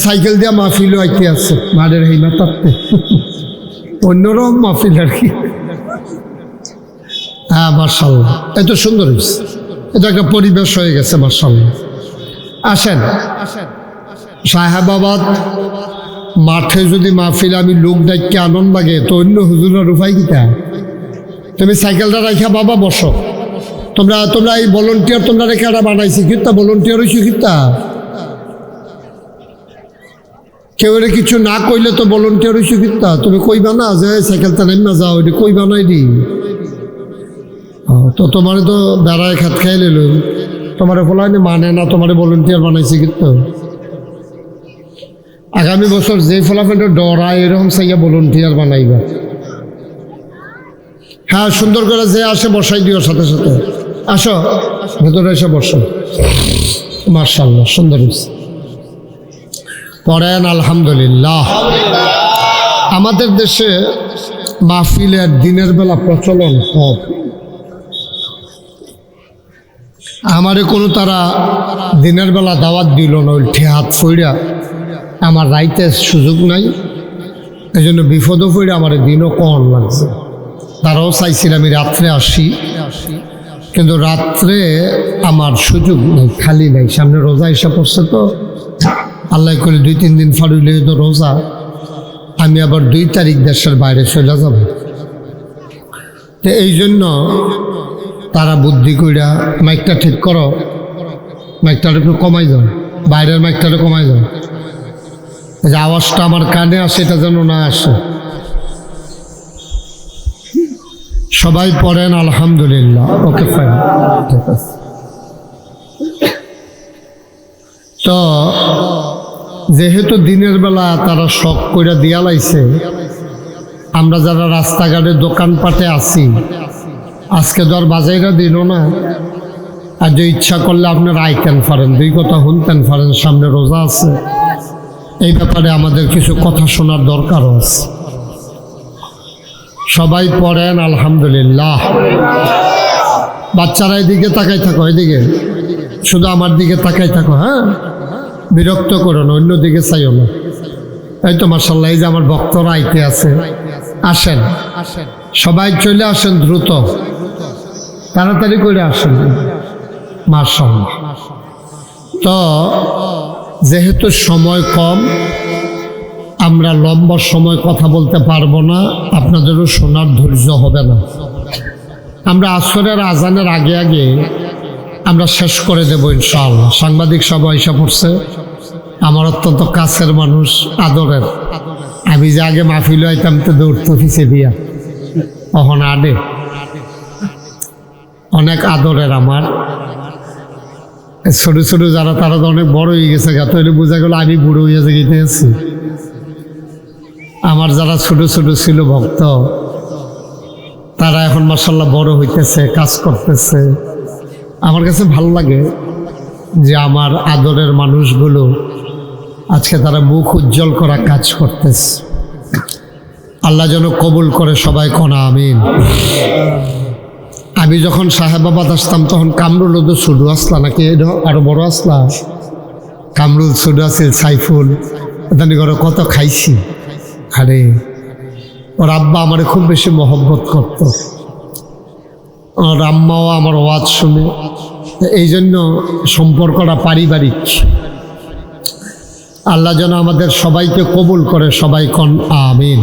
সাইকেল দিয়ে মাহফিল আইতে আছে মাঠের হেইমা তাতে, অন্যরকম মাহফিল আর কি। হ্যাঁ মার্শাল্লাহ, এত সুন্দর হয়েছে, এটা একটা পরিবেশ হয়ে গেছে মার্শাল্লাহ। আসেন সাহেবাবাদ মাঠে যদি মাহফিল আমি লোক ডাইকে আনন্দ লাগে তো অন্য হুজুরের উপায় কিতা? তুমি সাইকেলটা রাখা বাবা বসো, তোমরা এই ভলেন্টিয়ার তোমরা রেখে একটা বানাইছি কিতা ভলেন্টিয়ার হয়েছি কিতা? কেউ কিছু না কইলে তো ভলেন্টিয়ার হয়েছি কিতা? তুমি কইবা না যে সাইকেলটা নেম না যাও, এটা কইবা নাই দি তো তোমার তো বেড়ায় খাত খাই লো, তোমার ফলাইনি মানে না, তোমার ভলেন্টিয়ার বানাইছি কিন্তু আগামী বছর যে ফলাফলটা ডরায় এরকম চাইয়া ভলেন্টিয়ার বানাইবা। হ্যাঁ, সুন্দর করে যে আসে বসাই দিও, সাথে সাথে আসো ভেতরে এসে বসো। মাশাআল্লাহ, সুন্দর হয়েছে। পড়েন আলহামদুলিল্লাহ। আমাদের দেশে মাহফিলের দিনের বেলা প্রচলন কম। আমারে কোনো তারা দিনের বেলা দাওয়াত দিল না, উল্টে হাত ফইরা আমার রাইতে সুযোগ নাই, এই জন্য বিপদও ফইরা আমার দিনও কম লাগছে। তারাও চাইছিল আমি রাত্রে আসি, কিন্তু রাত্রে আমার সুযোগ নেই, খালি নাই। সামনে রোজা এসে পড়ছে তো আল্লাহ করে 2-3 দিন ফাড়ুইলে তো রোজা, আমি আবার 2 তারিখ দেশের বাইরে চলে যাব। তো এই জন্য তারা বুদ্ধি কইরা মাইকটা ঠিক করো, মাইকটা একটু কমাই দাও, বাইরের মাইকটা কমাই দাও, যে আওয়াজটা আমার কানে আসে এটা যেন না আসে। সবাই পড়েন আলহামদুলিল্লাহ। ওকে ফাইন, ঠিক আছে। তো যেহেতু দিনের বেলা তারা শখ করে দিয়া লাইছে, আমরা যারা রাস্তাঘাটে দোকানপাটে আছি আজকে তো আর বাজাইরা দিনও না, আর যে ইচ্ছা করলে আপনারা আইতেন পারেন, 2 কথা শুনতেন পারেন, সামনে রোজা আছে। এই ব্যাপারে আমাদের কিছু কথা শোনার দরকারও আছে। সবাই পড়েন আলহামদুলিল্লাহ। বাচ্চারা এদিকে তাকাই থাকো, এদিকে শুধু আমার দিকে তাকাই থাকো, হ্যাঁ, বিরক্ত করো না, অন্যদিকে চাইও না। এই তো মাশাআল্লাহ, এই যে আমার ভক্তরা আইতে আছে, আসেন সবাই, চলে আসেন দ্রুত, তাড়াতাড়ি করে আসেন মাশাআল্লাহ। তো যেহেতু সময় কম, আমরা লম্বা সময় কথা বলতে পারবো না, আপনাদেরও শোনার ধৈর্য হবে না। আমরা আসরের আজানের আগে আগে আমরা শেষ করে দেব ইনশাআল্লাহ। সাংবাদিক সবাই এসে পড়ছে, আমার অত্যন্ত কাছের মানুষ, আদরের। আমি যে আগে মাহফিল হইতাম তো দৌড়তো ফিসে দিয়া, তখন আডে অনেক আদরের আমার। ছোট ছোট যারা তারা তো অনেক বড় হয়ে গেছে, তাহলে বোঝা গেল আমি বুড়ো হয়ে গেছি। আমার যারা ছোট ছোট ছিল ভক্ত, তারা এখন মাশাআল্লাহ বড় হইতেছে, কাজ করতেছে। আমার কাছে ভালো লাগে যে আমার আদরের মানুষগুলো আজকে তারা মুখ উজ্জ্বল করা কাজ করতেছে। আল্লাহ যেন কবুল করে, সবাই কোনা আমিন। আমি যখন সাহেবাবাদ আসতাম তখন কামরুল তো ছোট আসলা, নাকি আরো বড় আসলা? কামরুল ছোট আছিল, সাইফুল এদানি করে কত খাইছি। আরে ওর আব্বা আমার খুব বেশি মহব্বত করত, ওর আম্মাও আমার ওয়াজ শুনে, এই জন্য সম্পর্কটা পারিবারিক। আল্লাহ যেন আমাদের সবাইকে কবুল করে, সবাই কোন আমিন।